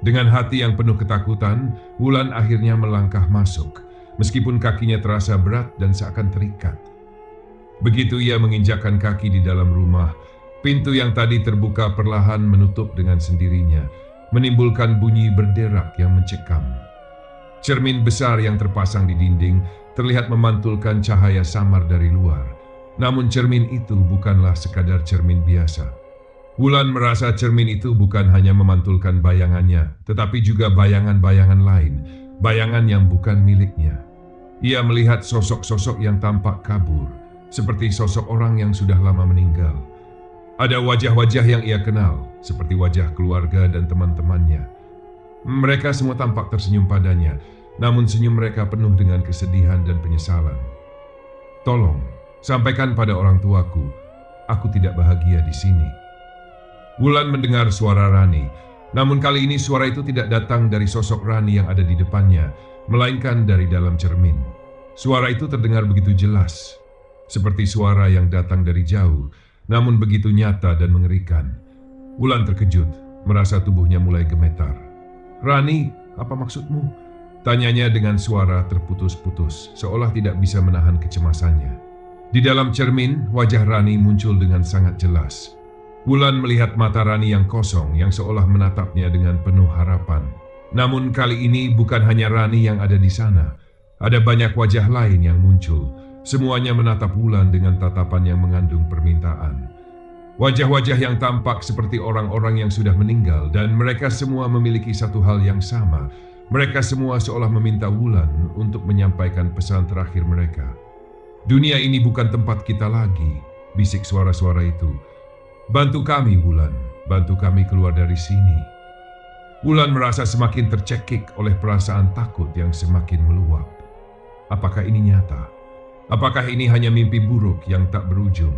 Dengan hati yang penuh ketakutan, Wulan akhirnya melangkah masuk, meskipun kakinya terasa berat dan seakan terikat. Begitu ia menginjakkan kaki di dalam rumah, pintu yang tadi terbuka perlahan menutup dengan sendirinya, menimbulkan bunyi berderak yang mencekam. Cermin besar yang terpasang di dinding terlihat memantulkan cahaya samar dari luar. Namun cermin itu bukanlah sekadar cermin biasa. Wulan merasa cermin itu bukan hanya memantulkan bayangannya, tetapi juga bayangan-bayangan lain, bayangan yang bukan miliknya. Ia melihat sosok-sosok yang tampak kabur, seperti sosok orang yang sudah lama meninggal. Ada wajah-wajah yang ia kenal, seperti wajah keluarga dan teman-temannya. Mereka semua tampak tersenyum padanya, namun senyum mereka penuh dengan kesedihan dan penyesalan. "Tolong, sampaikan pada orang tuaku, aku tidak bahagia di sini." Wulan mendengar suara Rani, namun kali ini suara itu tidak datang dari sosok Rani yang ada di depannya, melainkan dari dalam cermin. Suara itu terdengar begitu jelas, seperti suara yang datang dari jauh, namun begitu nyata dan mengerikan. Wulan terkejut, merasa tubuhnya mulai gemetar. "Rani, apa maksudmu?" tanyanya dengan suara terputus-putus, seolah tidak bisa menahan kecemasannya. Di dalam cermin, wajah Rani muncul dengan sangat jelas. Wulan melihat mata Rani yang kosong yang seolah menatapnya dengan penuh harapan. Namun kali ini bukan hanya Rani yang ada di sana. Ada banyak wajah lain yang muncul. Semuanya menatap Wulan dengan tatapan yang mengandung permintaan. Wajah-wajah yang tampak seperti orang-orang yang sudah meninggal dan mereka semua memiliki satu hal yang sama. Mereka semua seolah meminta Wulan untuk menyampaikan pesan terakhir mereka. "Dunia ini bukan tempat kita lagi," bisik suara-suara itu. "Bantu kami, Wulan. Bantu kami keluar dari sini." Wulan merasa semakin tercekik oleh perasaan takut yang semakin meluap. Apakah ini nyata? Apakah ini hanya mimpi buruk yang tak berujung?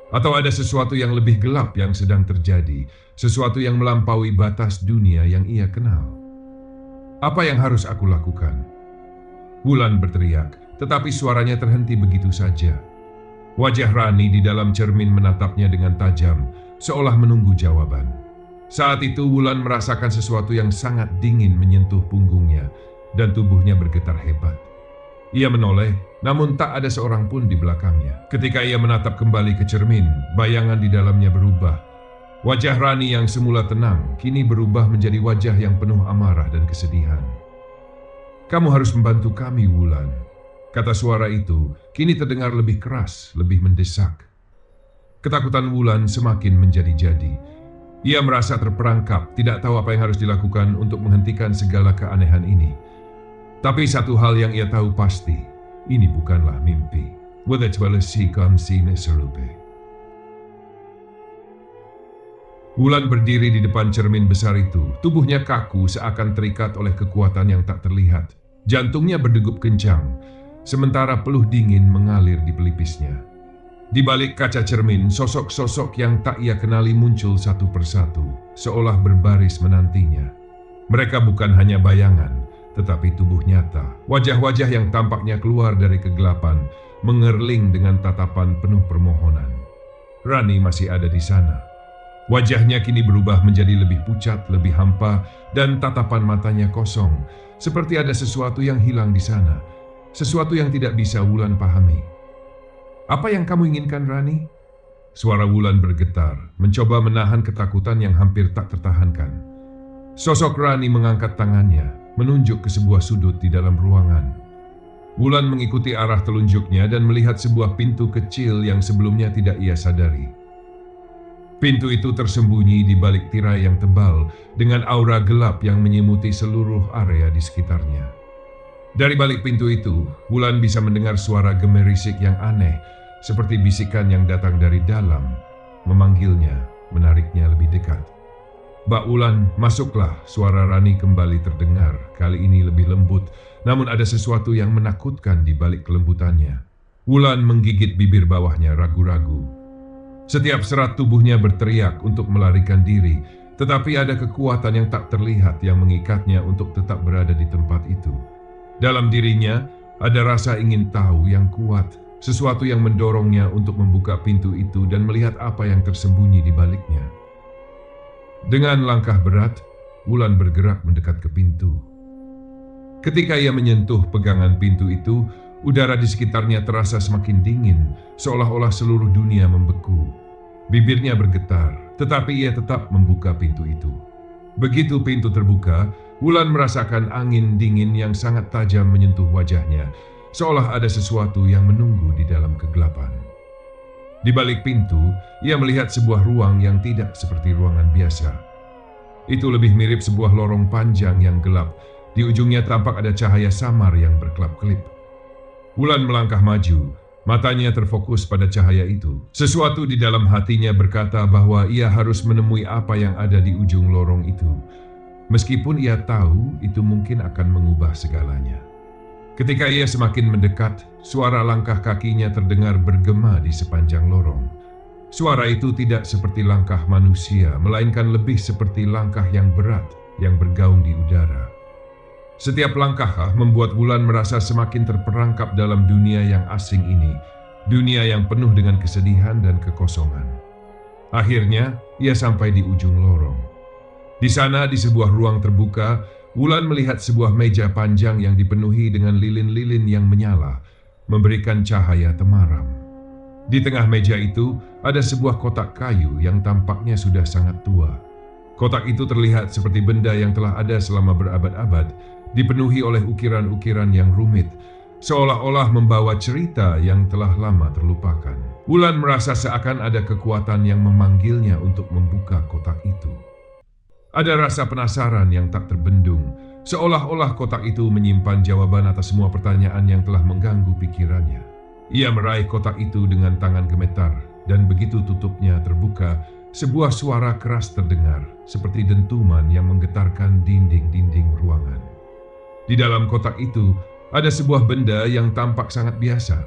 Atau ada sesuatu yang lebih gelap yang sedang terjadi? Sesuatu yang melampaui batas dunia yang ia kenal? Apa yang harus aku lakukan? Wulan berteriak, tetapi suaranya terhenti begitu saja. Wajah Rani di dalam cermin menatapnya dengan tajam, seolah menunggu jawaban. Saat itu Wulan merasakan sesuatu yang sangat dingin menyentuh punggungnya, dan tubuhnya bergetar hebat. Ia menoleh, namun tak ada seorang pun di belakangnya. Ketika ia menatap kembali ke cermin, bayangan di dalamnya berubah. Wajah Rani yang semula tenang, kini berubah menjadi wajah yang penuh amarah dan kesedihan. "Kamu harus membantu kami, Wulan," kata suara itu, kini terdengar lebih keras, lebih mendesak. Ketakutan Wulan semakin menjadi-jadi. Ia merasa terperangkap, tidak tahu apa yang harus dilakukan untuk menghentikan segala keanehan ini. Tapi satu hal yang ia tahu pasti, ini bukanlah mimpi. Wulan berdiri di depan cermin besar itu, tubuhnya kaku seakan terikat oleh kekuatan yang tak terlihat. Jantungnya berdegup kencang, sementara peluh dingin mengalir di pelipisnya. Di balik kaca cermin, sosok-sosok yang tak ia kenali muncul satu persatu, seolah berbaris menantinya. Mereka bukan hanya bayangan, tetapi tubuh nyata. Wajah-wajah yang tampaknya keluar dari kegelapan, mengerling dengan tatapan penuh permohonan. Rani masih ada di sana. Wajahnya kini berubah menjadi lebih pucat, lebih hampa, dan tatapan matanya kosong, seperti ada sesuatu yang hilang di sana. Sesuatu yang tidak bisa Wulan pahami. Apa yang kamu inginkan, Rani? Suara Wulan bergetar, mencoba menahan ketakutan yang hampir tak tertahankan. Sosok Rani mengangkat tangannya, menunjuk ke sebuah sudut di dalam ruangan. Wulan mengikuti arah telunjuknya dan melihat sebuah pintu kecil yang sebelumnya tidak ia sadari. Pintu itu tersembunyi di balik tirai yang tebal dengan aura gelap yang menyemuti seluruh area di sekitarnya. Dari balik pintu itu, Wulan bisa mendengar suara gemerisik yang aneh, seperti bisikan yang datang dari dalam, memanggilnya, menariknya lebih dekat. "Mbak Wulan, masuklah," suara Rani kembali terdengar, kali ini lebih lembut, namun ada sesuatu yang menakutkan di balik kelembutannya. Wulan menggigit bibir bawahnya ragu-ragu. Setiap serat tubuhnya berteriak untuk melarikan diri, tetapi ada kekuatan yang tak terlihat yang mengikatnya untuk tetap berada di tempat itu. Dalam dirinya, ada rasa ingin tahu yang kuat, sesuatu yang mendorongnya untuk membuka pintu itu dan melihat apa yang tersembunyi di baliknya. Dengan langkah berat, Wulan bergerak mendekat ke pintu. Ketika ia menyentuh pegangan pintu itu, udara di sekitarnya terasa semakin dingin, seolah-olah seluruh dunia membeku. Bibirnya bergetar, tetapi ia tetap membuka pintu itu. Begitu pintu terbuka, Wulan merasakan angin dingin yang sangat tajam menyentuh wajahnya, seolah ada sesuatu yang menunggu di dalam kegelapan. Di balik pintu, ia melihat sebuah ruang yang tidak seperti ruangan biasa. Itu lebih mirip sebuah lorong panjang yang gelap. Di ujungnya tampak ada cahaya samar yang berkelap-kelip. Wulan melangkah maju, matanya terfokus pada cahaya itu. Sesuatu di dalam hatinya berkata bahwa ia harus menemui apa yang ada di ujung lorong itu. Meskipun ia tahu itu mungkin akan mengubah segalanya. Ketika ia semakin mendekat, suara langkah kakinya terdengar bergema di sepanjang lorong. Suara itu tidak seperti langkah manusia, melainkan lebih seperti langkah yang berat yang bergaung di udara. Setiap langkah membuat Wulan merasa semakin terperangkap dalam dunia yang asing ini, dunia yang penuh dengan kesedihan dan kekosongan. Akhirnya, ia sampai di ujung lorong. Di sana, di sebuah ruang terbuka, Wulan melihat sebuah meja panjang yang dipenuhi dengan lilin-lilin yang menyala, memberikan cahaya temaram. Di tengah meja itu, ada sebuah kotak kayu yang tampaknya sudah sangat tua. Kotak itu terlihat seperti benda yang telah ada selama berabad-abad, dipenuhi oleh ukiran-ukiran yang rumit, seolah-olah membawa cerita yang telah lama terlupakan. Wulan merasa seakan ada kekuatan yang memanggilnya untuk membuka kotak itu. Ada rasa penasaran yang tak terbendung, seolah-olah kotak itu menyimpan jawaban atas semua pertanyaan yang telah mengganggu pikirannya. Ia meraih kotak itu dengan tangan gemetar, dan begitu tutupnya terbuka, sebuah suara keras terdengar, seperti dentuman yang menggetarkan dinding-dinding ruangan. Di dalam kotak itu, ada sebuah benda yang tampak sangat biasa.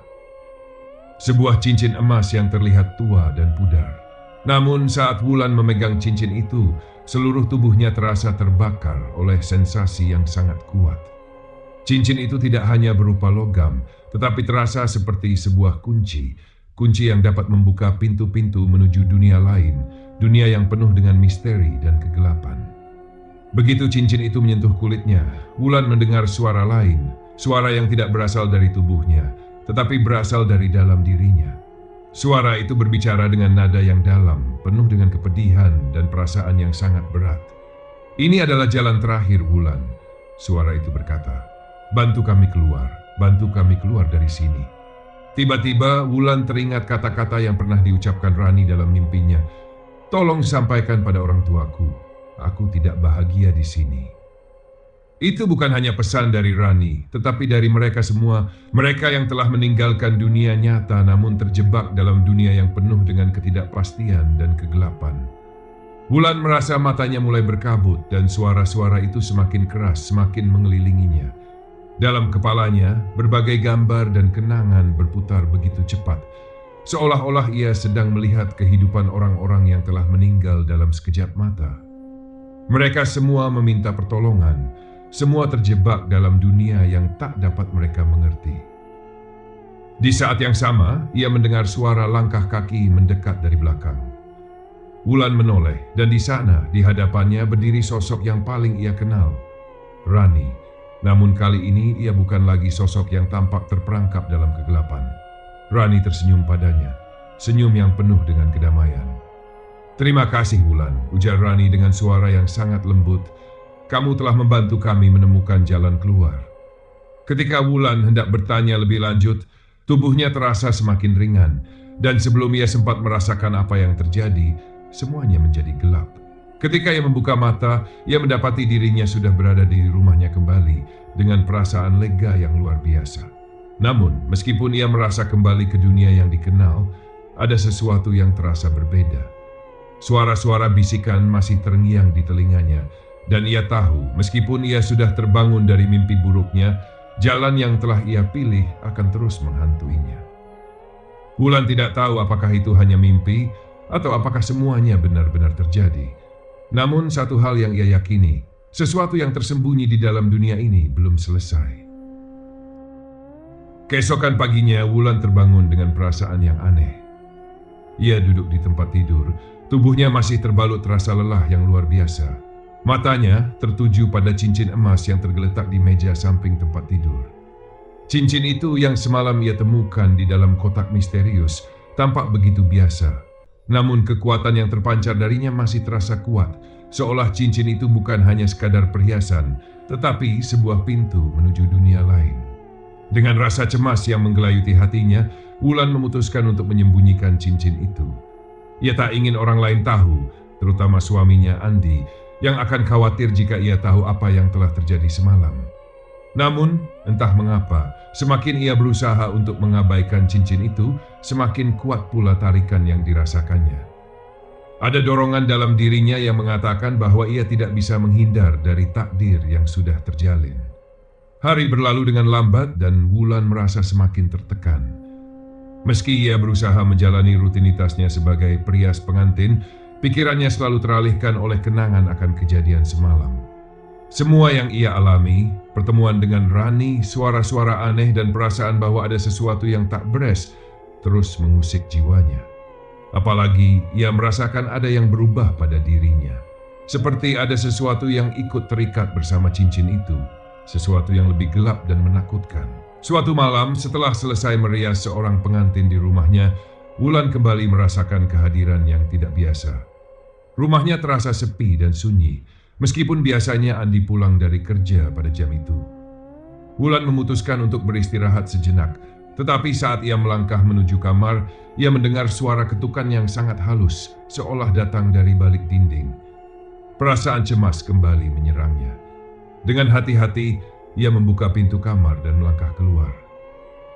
Sebuah cincin emas yang terlihat tua dan pudar. Namun saat Wulan memegang cincin itu, seluruh tubuhnya terasa terbakar oleh sensasi yang sangat kuat. Cincin itu tidak hanya berupa logam, tetapi terasa seperti sebuah kunci. Kunci yang dapat membuka pintu-pintu menuju dunia lain, dunia yang penuh dengan misteri dan kegelapan. Begitu cincin itu menyentuh kulitnya, Wulan mendengar suara lain, suara yang tidak berasal dari tubuhnya, tetapi berasal dari dalam dirinya. Suara itu berbicara dengan nada yang dalam, penuh dengan kepedihan dan perasaan yang sangat berat. "Ini adalah jalan terakhir, Wulan," suara itu berkata. "Bantu kami keluar dari sini." Tiba-tiba Wulan teringat kata-kata yang pernah diucapkan Rani dalam mimpinya. "Tolong sampaikan pada orang tuaku, aku tidak bahagia di sini." Itu bukan hanya pesan dari Rani, tetapi dari mereka semua, mereka yang telah meninggalkan dunia nyata namun terjebak dalam dunia yang penuh dengan ketidakpastian dan kegelapan. Wulan merasa matanya mulai berkabut dan suara-suara itu semakin keras, semakin mengelilinginya. Dalam kepalanya, berbagai gambar dan kenangan berputar begitu cepat, seolah-olah ia sedang melihat kehidupan orang-orang yang telah meninggal dalam sekejap mata. Mereka semua meminta pertolongan, semua terjebak dalam dunia yang tak dapat mereka mengerti. Di saat yang sama, ia mendengar suara langkah kaki mendekat dari belakang. Wulan menoleh, dan di sana, di hadapannya berdiri sosok yang paling ia kenal, Rani. Namun kali ini ia bukan lagi sosok yang tampak terperangkap dalam kegelapan. Rani tersenyum padanya, senyum yang penuh dengan kedamaian. "Terima kasih Wulan," ujar Rani dengan suara yang sangat lembut. "Kamu telah membantu kami menemukan jalan keluar." Ketika Wulan hendak bertanya lebih lanjut, tubuhnya terasa semakin ringan, dan sebelum ia sempat merasakan apa yang terjadi, semuanya menjadi gelap. Ketika ia membuka mata, ia mendapati dirinya sudah berada di rumahnya kembali dengan perasaan lega yang luar biasa. Namun, meskipun ia merasa kembali ke dunia yang dikenal, ada sesuatu yang terasa berbeda. Suara-suara bisikan masih terngiang di telinganya, dan ia tahu meskipun ia sudah terbangun dari mimpi buruknya, jalan yang telah ia pilih akan terus menghantuinya. Wulan tidak tahu apakah itu hanya mimpi atau apakah semuanya benar-benar terjadi. Namun satu hal yang ia yakini, sesuatu yang tersembunyi di dalam dunia ini belum selesai. Keesokan paginya, Wulan terbangun dengan perasaan yang aneh. Ia duduk di tempat tidur, tubuhnya masih terbalut rasa lelah yang luar biasa. Matanya tertuju pada cincin emas yang tergeletak di meja samping tempat tidur. Cincin itu yang semalam ia temukan di dalam kotak misterius tampak begitu biasa. Namun kekuatan yang terpancar darinya masih terasa kuat, seolah cincin itu bukan hanya sekadar perhiasan, tetapi sebuah pintu menuju dunia lain. Dengan rasa cemas yang menggelayuti hatinya, Wulan memutuskan untuk menyembunyikan cincin itu. Ia tak ingin orang lain tahu, terutama suaminya Andi, yang akan khawatir jika ia tahu apa yang telah terjadi semalam. Namun, entah mengapa, semakin ia berusaha untuk mengabaikan cincin itu, semakin kuat pula tarikan yang dirasakannya. Ada dorongan dalam dirinya yang mengatakan bahwa ia tidak bisa menghindar dari takdir yang sudah terjalin. Hari berlalu dengan lambat dan Wulan merasa semakin tertekan. Meski ia berusaha menjalani rutinitasnya sebagai perias pengantin, pikirannya selalu teralihkan oleh kenangan akan kejadian semalam. Semua yang ia alami, pertemuan dengan Rani, suara-suara aneh dan perasaan bahwa ada sesuatu yang tak beres, terus mengusik jiwanya. Apalagi ia merasakan ada yang berubah pada dirinya. Seperti ada sesuatu yang ikut terikat bersama cincin itu, sesuatu yang lebih gelap dan menakutkan. Suatu malam setelah selesai merias seorang pengantin di rumahnya, Wulan kembali merasakan kehadiran yang tidak biasa. Rumahnya terasa sepi dan sunyi, meskipun biasanya Andi pulang dari kerja pada jam itu. Wulan memutuskan untuk beristirahat sejenak, tetapi saat ia melangkah menuju kamar, ia mendengar suara ketukan yang sangat halus, seolah datang dari balik dinding. Perasaan cemas kembali menyerangnya. Dengan hati-hati, ia membuka pintu kamar dan melangkah keluar.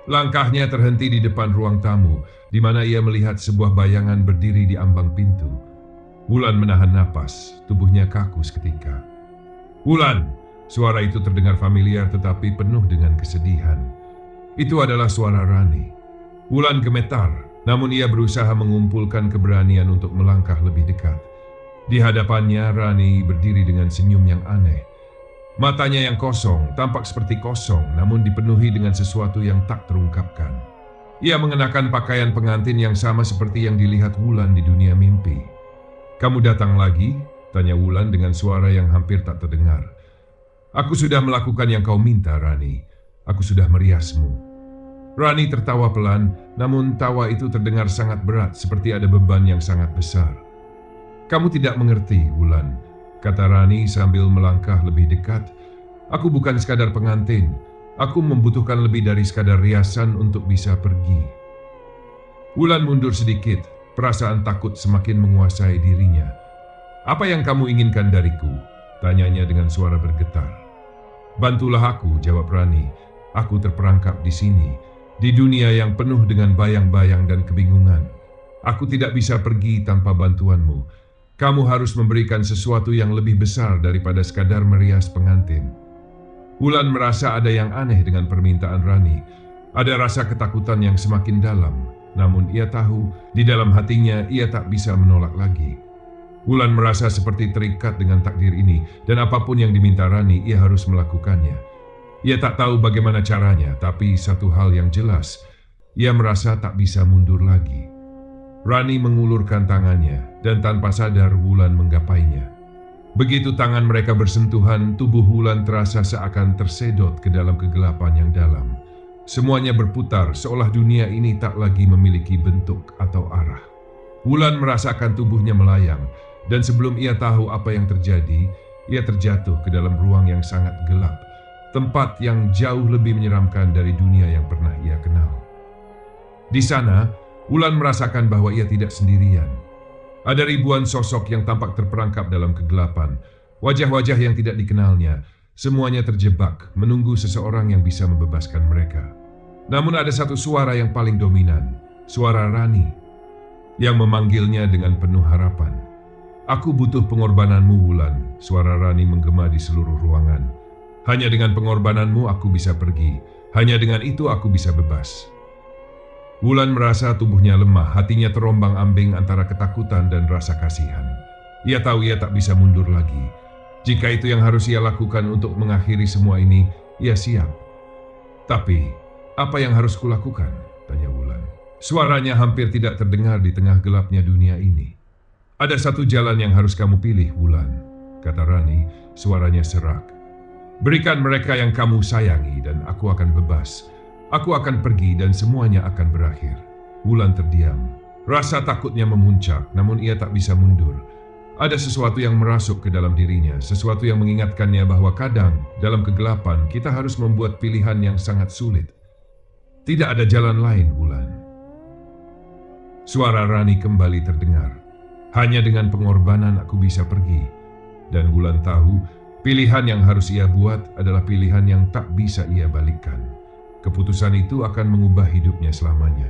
Langkahnya terhenti di depan ruang tamu, di mana ia melihat sebuah bayangan berdiri di ambang pintu. Wulan menahan napas, tubuhnya kaku seketika. "Wulan!" Suara itu terdengar familiar tetapi penuh dengan kesedihan. Itu adalah suara Rani. Wulan gemetar, namun ia berusaha mengumpulkan keberanian untuk melangkah lebih dekat. Di hadapannya, Rani berdiri dengan senyum yang aneh. Matanya yang kosong, tampak seperti kosong, namun dipenuhi dengan sesuatu yang tak terungkapkan. Ia mengenakan pakaian pengantin yang sama seperti yang dilihat Wulan di dunia mimpi. "Kamu datang lagi?" tanya Wulan dengan suara yang hampir tak terdengar. "Aku sudah melakukan yang kau minta, Rani. Aku sudah meriasmu." Rani tertawa pelan, namun tawa itu terdengar sangat berat, seperti ada beban yang sangat besar. "Kamu tidak mengerti, Wulan," kata Rani sambil melangkah lebih dekat. "Aku bukan sekadar pengantin. Aku membutuhkan lebih dari sekadar riasan untuk bisa pergi." Wulan mundur sedikit. Perasaan takut semakin menguasai dirinya. "Apa yang kamu inginkan dariku?" tanyanya dengan suara bergetar. "Bantulah aku," jawab Rani. "Aku terperangkap di sini, di dunia yang penuh dengan bayang-bayang dan kebingungan. Aku tidak bisa pergi tanpa bantuanmu. Kamu harus memberikan sesuatu yang lebih besar daripada sekadar merias pengantin." Wulan merasa ada yang aneh dengan permintaan Rani. Ada rasa ketakutan yang semakin dalam. Namun ia tahu, di dalam hatinya ia tak bisa menolak lagi. Wulan merasa seperti terikat dengan takdir ini, dan apapun yang diminta Rani, ia harus melakukannya. Ia tak tahu bagaimana caranya, tapi satu hal yang jelas, ia merasa tak bisa mundur lagi. Rani mengulurkan tangannya, dan tanpa sadar Wulan menggapainya. Begitu tangan mereka bersentuhan, tubuh Wulan terasa seakan tersedot ke dalam kegelapan yang dalam. Semuanya berputar seolah dunia ini tak lagi memiliki bentuk atau arah. Wulan merasakan tubuhnya melayang, dan sebelum ia tahu apa yang terjadi, ia terjatuh ke dalam ruang yang sangat gelap, tempat yang jauh lebih menyeramkan dari dunia yang pernah ia kenal. Di sana, Wulan merasakan bahwa ia tidak sendirian. Ada ribuan sosok yang tampak terperangkap dalam kegelapan, wajah-wajah yang tidak dikenalnya, semuanya terjebak menunggu seseorang yang bisa membebaskan mereka. Namun ada satu suara yang paling dominan, suara Rani, yang memanggilnya dengan penuh harapan. "Aku butuh pengorbananmu, Wulan," suara Rani menggema di seluruh ruangan. "Hanya dengan pengorbananmu aku bisa pergi, hanya dengan itu aku bisa bebas." Wulan merasa tubuhnya lemah, hatinya terombang-ambing antara ketakutan dan rasa kasihan. Ia tahu ia tak bisa mundur lagi. Jika itu yang harus ia lakukan untuk mengakhiri semua ini, ia siap. "Tapi, apa yang harus kulakukan?" tanya Wulan. Suaranya hampir tidak terdengar di tengah gelapnya dunia ini. "Ada satu jalan yang harus kamu pilih, Wulan," kata Rani, suaranya serak. "Berikan mereka yang kamu sayangi dan aku akan bebas. Aku akan pergi dan semuanya akan berakhir." Wulan terdiam. Rasa takutnya memuncak, namun ia tak bisa mundur. Ada sesuatu yang merasuk ke dalam dirinya, sesuatu yang mengingatkannya bahwa kadang dalam kegelapan kita harus membuat pilihan yang sangat sulit. Tidak ada jalan lain, Wulan. Suara Rani kembali terdengar. "Hanya dengan pengorbanan aku bisa pergi." Dan Wulan tahu, pilihan yang harus ia buat adalah pilihan yang tak bisa ia balikkan. Keputusan itu akan mengubah hidupnya selamanya.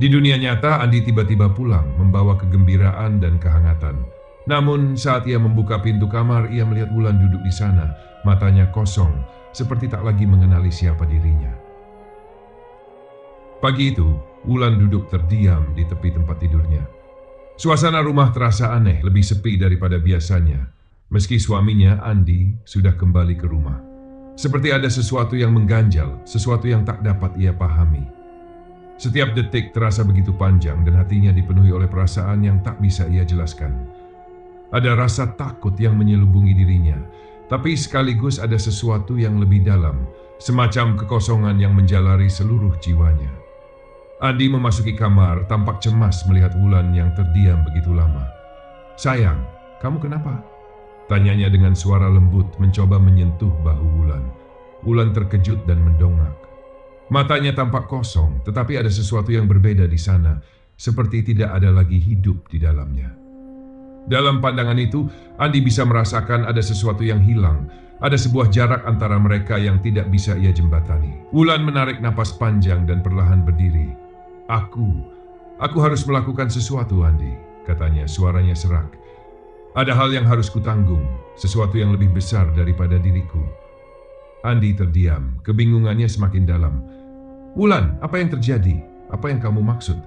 Di dunia nyata, Andi tiba-tiba pulang, membawa kegembiraan dan kehangatan. Namun saat ia membuka pintu kamar, ia melihat Wulan duduk di sana, matanya kosong, seperti tak lagi mengenali siapa dirinya. Pagi itu, Wulan duduk terdiam di tepi tempat tidurnya. Suasana rumah terasa aneh, lebih sepi daripada biasanya. Meski suaminya, Andi, sudah kembali ke rumah. Seperti ada sesuatu yang mengganjal, sesuatu yang tak dapat ia pahami. Setiap detik terasa begitu panjang dan hatinya dipenuhi oleh perasaan yang tak bisa ia jelaskan. Ada rasa takut yang menyelubungi dirinya, tapi sekaligus ada sesuatu yang lebih dalam, semacam kekosongan yang menjalari seluruh jiwanya. Andi memasuki kamar, tampak cemas melihat Wulan yang terdiam begitu lama. "Sayang, kamu kenapa?" tanyanya dengan suara lembut, mencoba menyentuh bahu Wulan. Wulan terkejut dan mendongak. Matanya tampak kosong, tetapi ada sesuatu yang berbeda di sana, seperti tidak ada lagi hidup di dalamnya. Dalam pandangan itu, Andi bisa merasakan ada sesuatu yang hilang, ada sebuah jarak antara mereka yang tidak bisa ia jembatani. Wulan menarik napas panjang dan perlahan berdiri. Aku harus melakukan sesuatu, Andi," katanya, suaranya serak. "Ada hal yang harus kutanggung, sesuatu yang lebih besar daripada diriku." Andi terdiam, kebingungannya semakin dalam. "Wulan, apa yang terjadi? Apa yang kamu maksud?"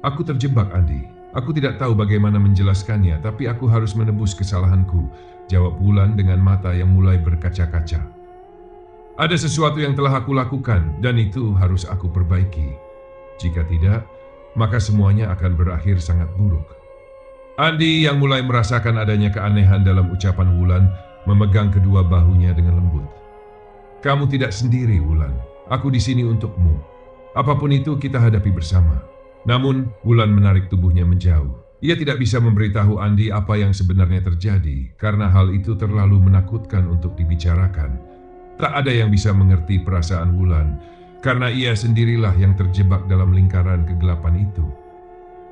"Aku terjebak, Andi. Aku tidak tahu bagaimana menjelaskannya, tapi aku harus menebus kesalahanku," jawab Wulan dengan mata yang mulai berkaca-kaca. "Ada sesuatu yang telah aku lakukan, dan itu harus aku perbaiki. Jika tidak, maka semuanya akan berakhir sangat buruk." Andi yang mulai merasakan adanya keanehan dalam ucapan Wulan, memegang kedua bahunya dengan lembut. "Kamu tidak sendiri, Wulan. Aku di sini untukmu. Apapun itu kita hadapi bersama." Namun, Wulan menarik tubuhnya menjauh. Ia tidak bisa memberitahu Andi apa yang sebenarnya terjadi, karena hal itu terlalu menakutkan untuk dibicarakan. Tak ada yang bisa mengerti perasaan Wulan, karena ia sendirilah yang terjebak dalam lingkaran kegelapan itu.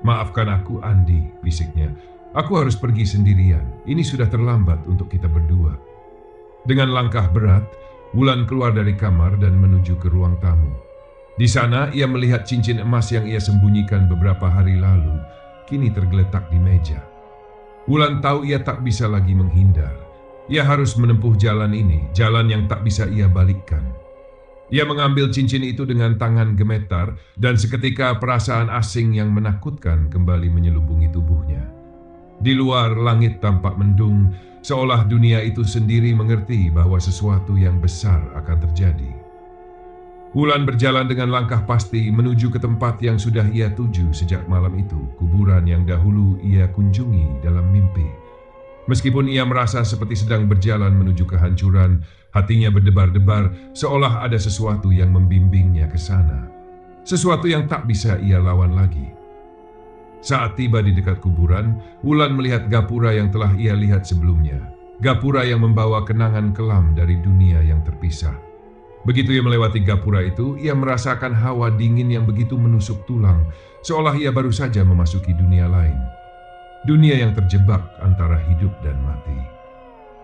"Maafkan aku, Andi," bisiknya. "Aku harus pergi sendirian. Ini sudah terlambat untuk kita berdua." Dengan langkah berat, Wulan keluar dari kamar dan menuju ke ruang tamu. Di sana, ia melihat cincin emas yang ia sembunyikan beberapa hari lalu, kini tergeletak di meja. Wulan tahu ia tak bisa lagi menghindar. Ia harus menempuh jalan ini, jalan yang tak bisa ia balikkan. Ia mengambil cincin itu dengan tangan gemetar, dan seketika perasaan asing yang menakutkan kembali menyelubungi tubuhnya. Di luar, langit tampak mendung, seolah dunia itu sendiri mengerti bahwa sesuatu yang besar akan terjadi. Wulan berjalan dengan langkah pasti menuju ke tempat yang sudah ia tuju sejak malam itu, kuburan yang dahulu ia kunjungi dalam mimpi. Meskipun ia merasa seperti sedang berjalan menuju kehancuran, hatinya berdebar-debar seolah ada sesuatu yang membimbingnya ke sana. Sesuatu yang tak bisa ia lawan lagi. Saat tiba di dekat kuburan, Wulan melihat gapura yang telah ia lihat sebelumnya. Gapura yang membawa kenangan kelam dari dunia yang terpisah. Begitu ia melewati gapura itu, ia merasakan hawa dingin yang begitu menusuk tulang, seolah ia baru saja memasuki dunia lain. Dunia yang terjebak antara hidup dan mati.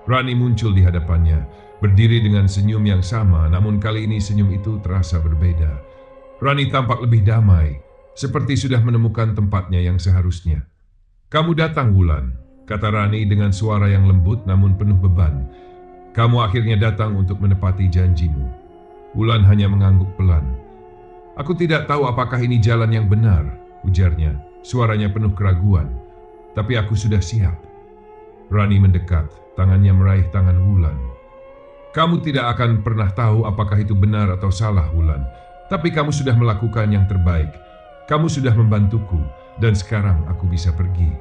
Rani muncul di hadapannya, berdiri dengan senyum yang sama, namun kali ini senyum itu terasa berbeda. Rani tampak lebih damai, seperti sudah menemukan tempatnya yang seharusnya. "Kamu datang, Wulan," kata Rani dengan suara yang lembut namun penuh beban. "Kamu akhirnya datang untuk menepati janjimu." Wulan hanya mengangguk pelan. "Aku tidak tahu apakah ini jalan yang benar," ujarnya, suaranya penuh keraguan. "Tapi aku sudah siap." Rani mendekat, tangannya meraih tangan Wulan. "Kamu tidak akan pernah tahu apakah itu benar atau salah, Wulan. Tapi kamu sudah melakukan yang terbaik. Kamu sudah membantuku, dan sekarang aku bisa pergi."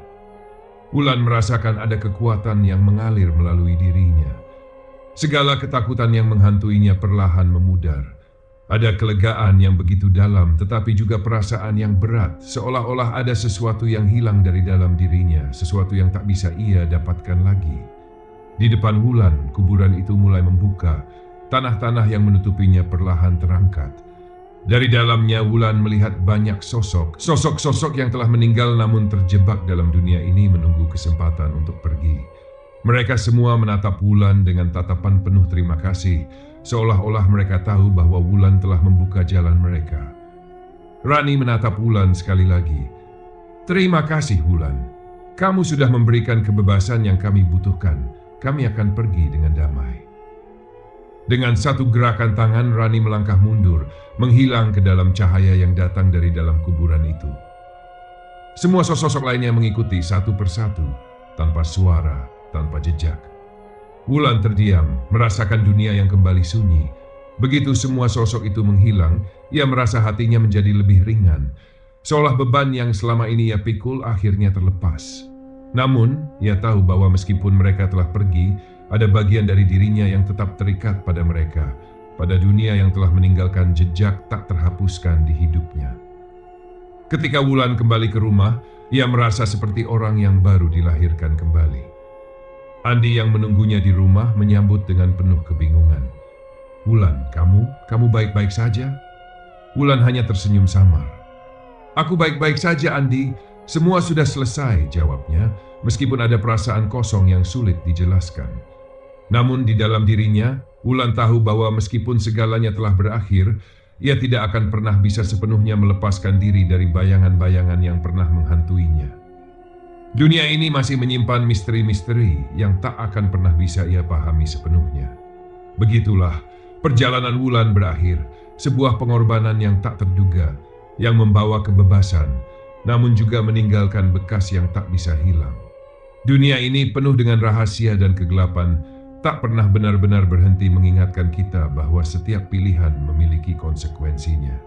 Wulan merasakan ada kekuatan yang mengalir melalui dirinya. Segala ketakutan yang menghantuinya perlahan memudar. Ada kelegaan yang begitu dalam, tetapi juga perasaan yang berat, seolah-olah ada sesuatu yang hilang dari dalam dirinya, sesuatu yang tak bisa ia dapatkan lagi. Di depan Wulan, kuburan itu mulai membuka, tanah-tanah yang menutupinya perlahan terangkat. Dari dalamnya Wulan melihat banyak sosok yang telah meninggal namun terjebak dalam dunia ini menunggu kesempatan untuk pergi. Mereka semua menatap Wulan dengan tatapan penuh terima kasih, seolah-olah mereka tahu bahwa Wulan telah membuka jalan mereka. Rani menatap Wulan sekali lagi. "Terima kasih, Wulan. Kamu sudah memberikan kebebasan yang kami butuhkan. Kami akan pergi dengan damai." Dengan satu gerakan tangan, Rani melangkah mundur, menghilang ke dalam cahaya yang datang dari dalam kuburan itu. Semua sosok lainnya mengikuti satu persatu, tanpa suara, tanpa jejak. Wulan terdiam, merasakan dunia yang kembali sunyi. Begitu semua sosok itu menghilang, ia merasa hatinya menjadi lebih ringan, seolah beban yang selama ini ia pikul akhirnya terlepas. Namun, ia tahu bahwa meskipun mereka telah pergi, ada bagian dari dirinya yang tetap terikat pada mereka, pada dunia yang telah meninggalkan jejak tak terhapuskan di hidupnya. Ketika Wulan kembali ke rumah, ia merasa seperti orang yang baru dilahirkan kembali. Andi yang menunggunya di rumah menyambut dengan penuh kebingungan. "Wulan, kamu baik-baik saja?" Wulan hanya tersenyum samar. "Aku baik-baik saja, Andi. Semua sudah selesai," jawabnya, meskipun ada perasaan kosong yang sulit dijelaskan. Namun di dalam dirinya, Wulan tahu bahwa meskipun segalanya telah berakhir, ia tidak akan pernah bisa sepenuhnya melepaskan diri dari bayangan-bayangan yang pernah menghantuinya. Dunia ini masih menyimpan misteri-misteri yang tak akan pernah bisa ia pahami sepenuhnya. Begitulah, perjalanan Wulan berakhir, sebuah pengorbanan yang tak terduga, yang membawa kebebasan, namun juga meninggalkan bekas yang tak bisa hilang. Dunia ini penuh dengan rahasia dan kegelapan, tak pernah benar-benar berhenti mengingatkan kita bahwa setiap pilihan memiliki konsekuensinya.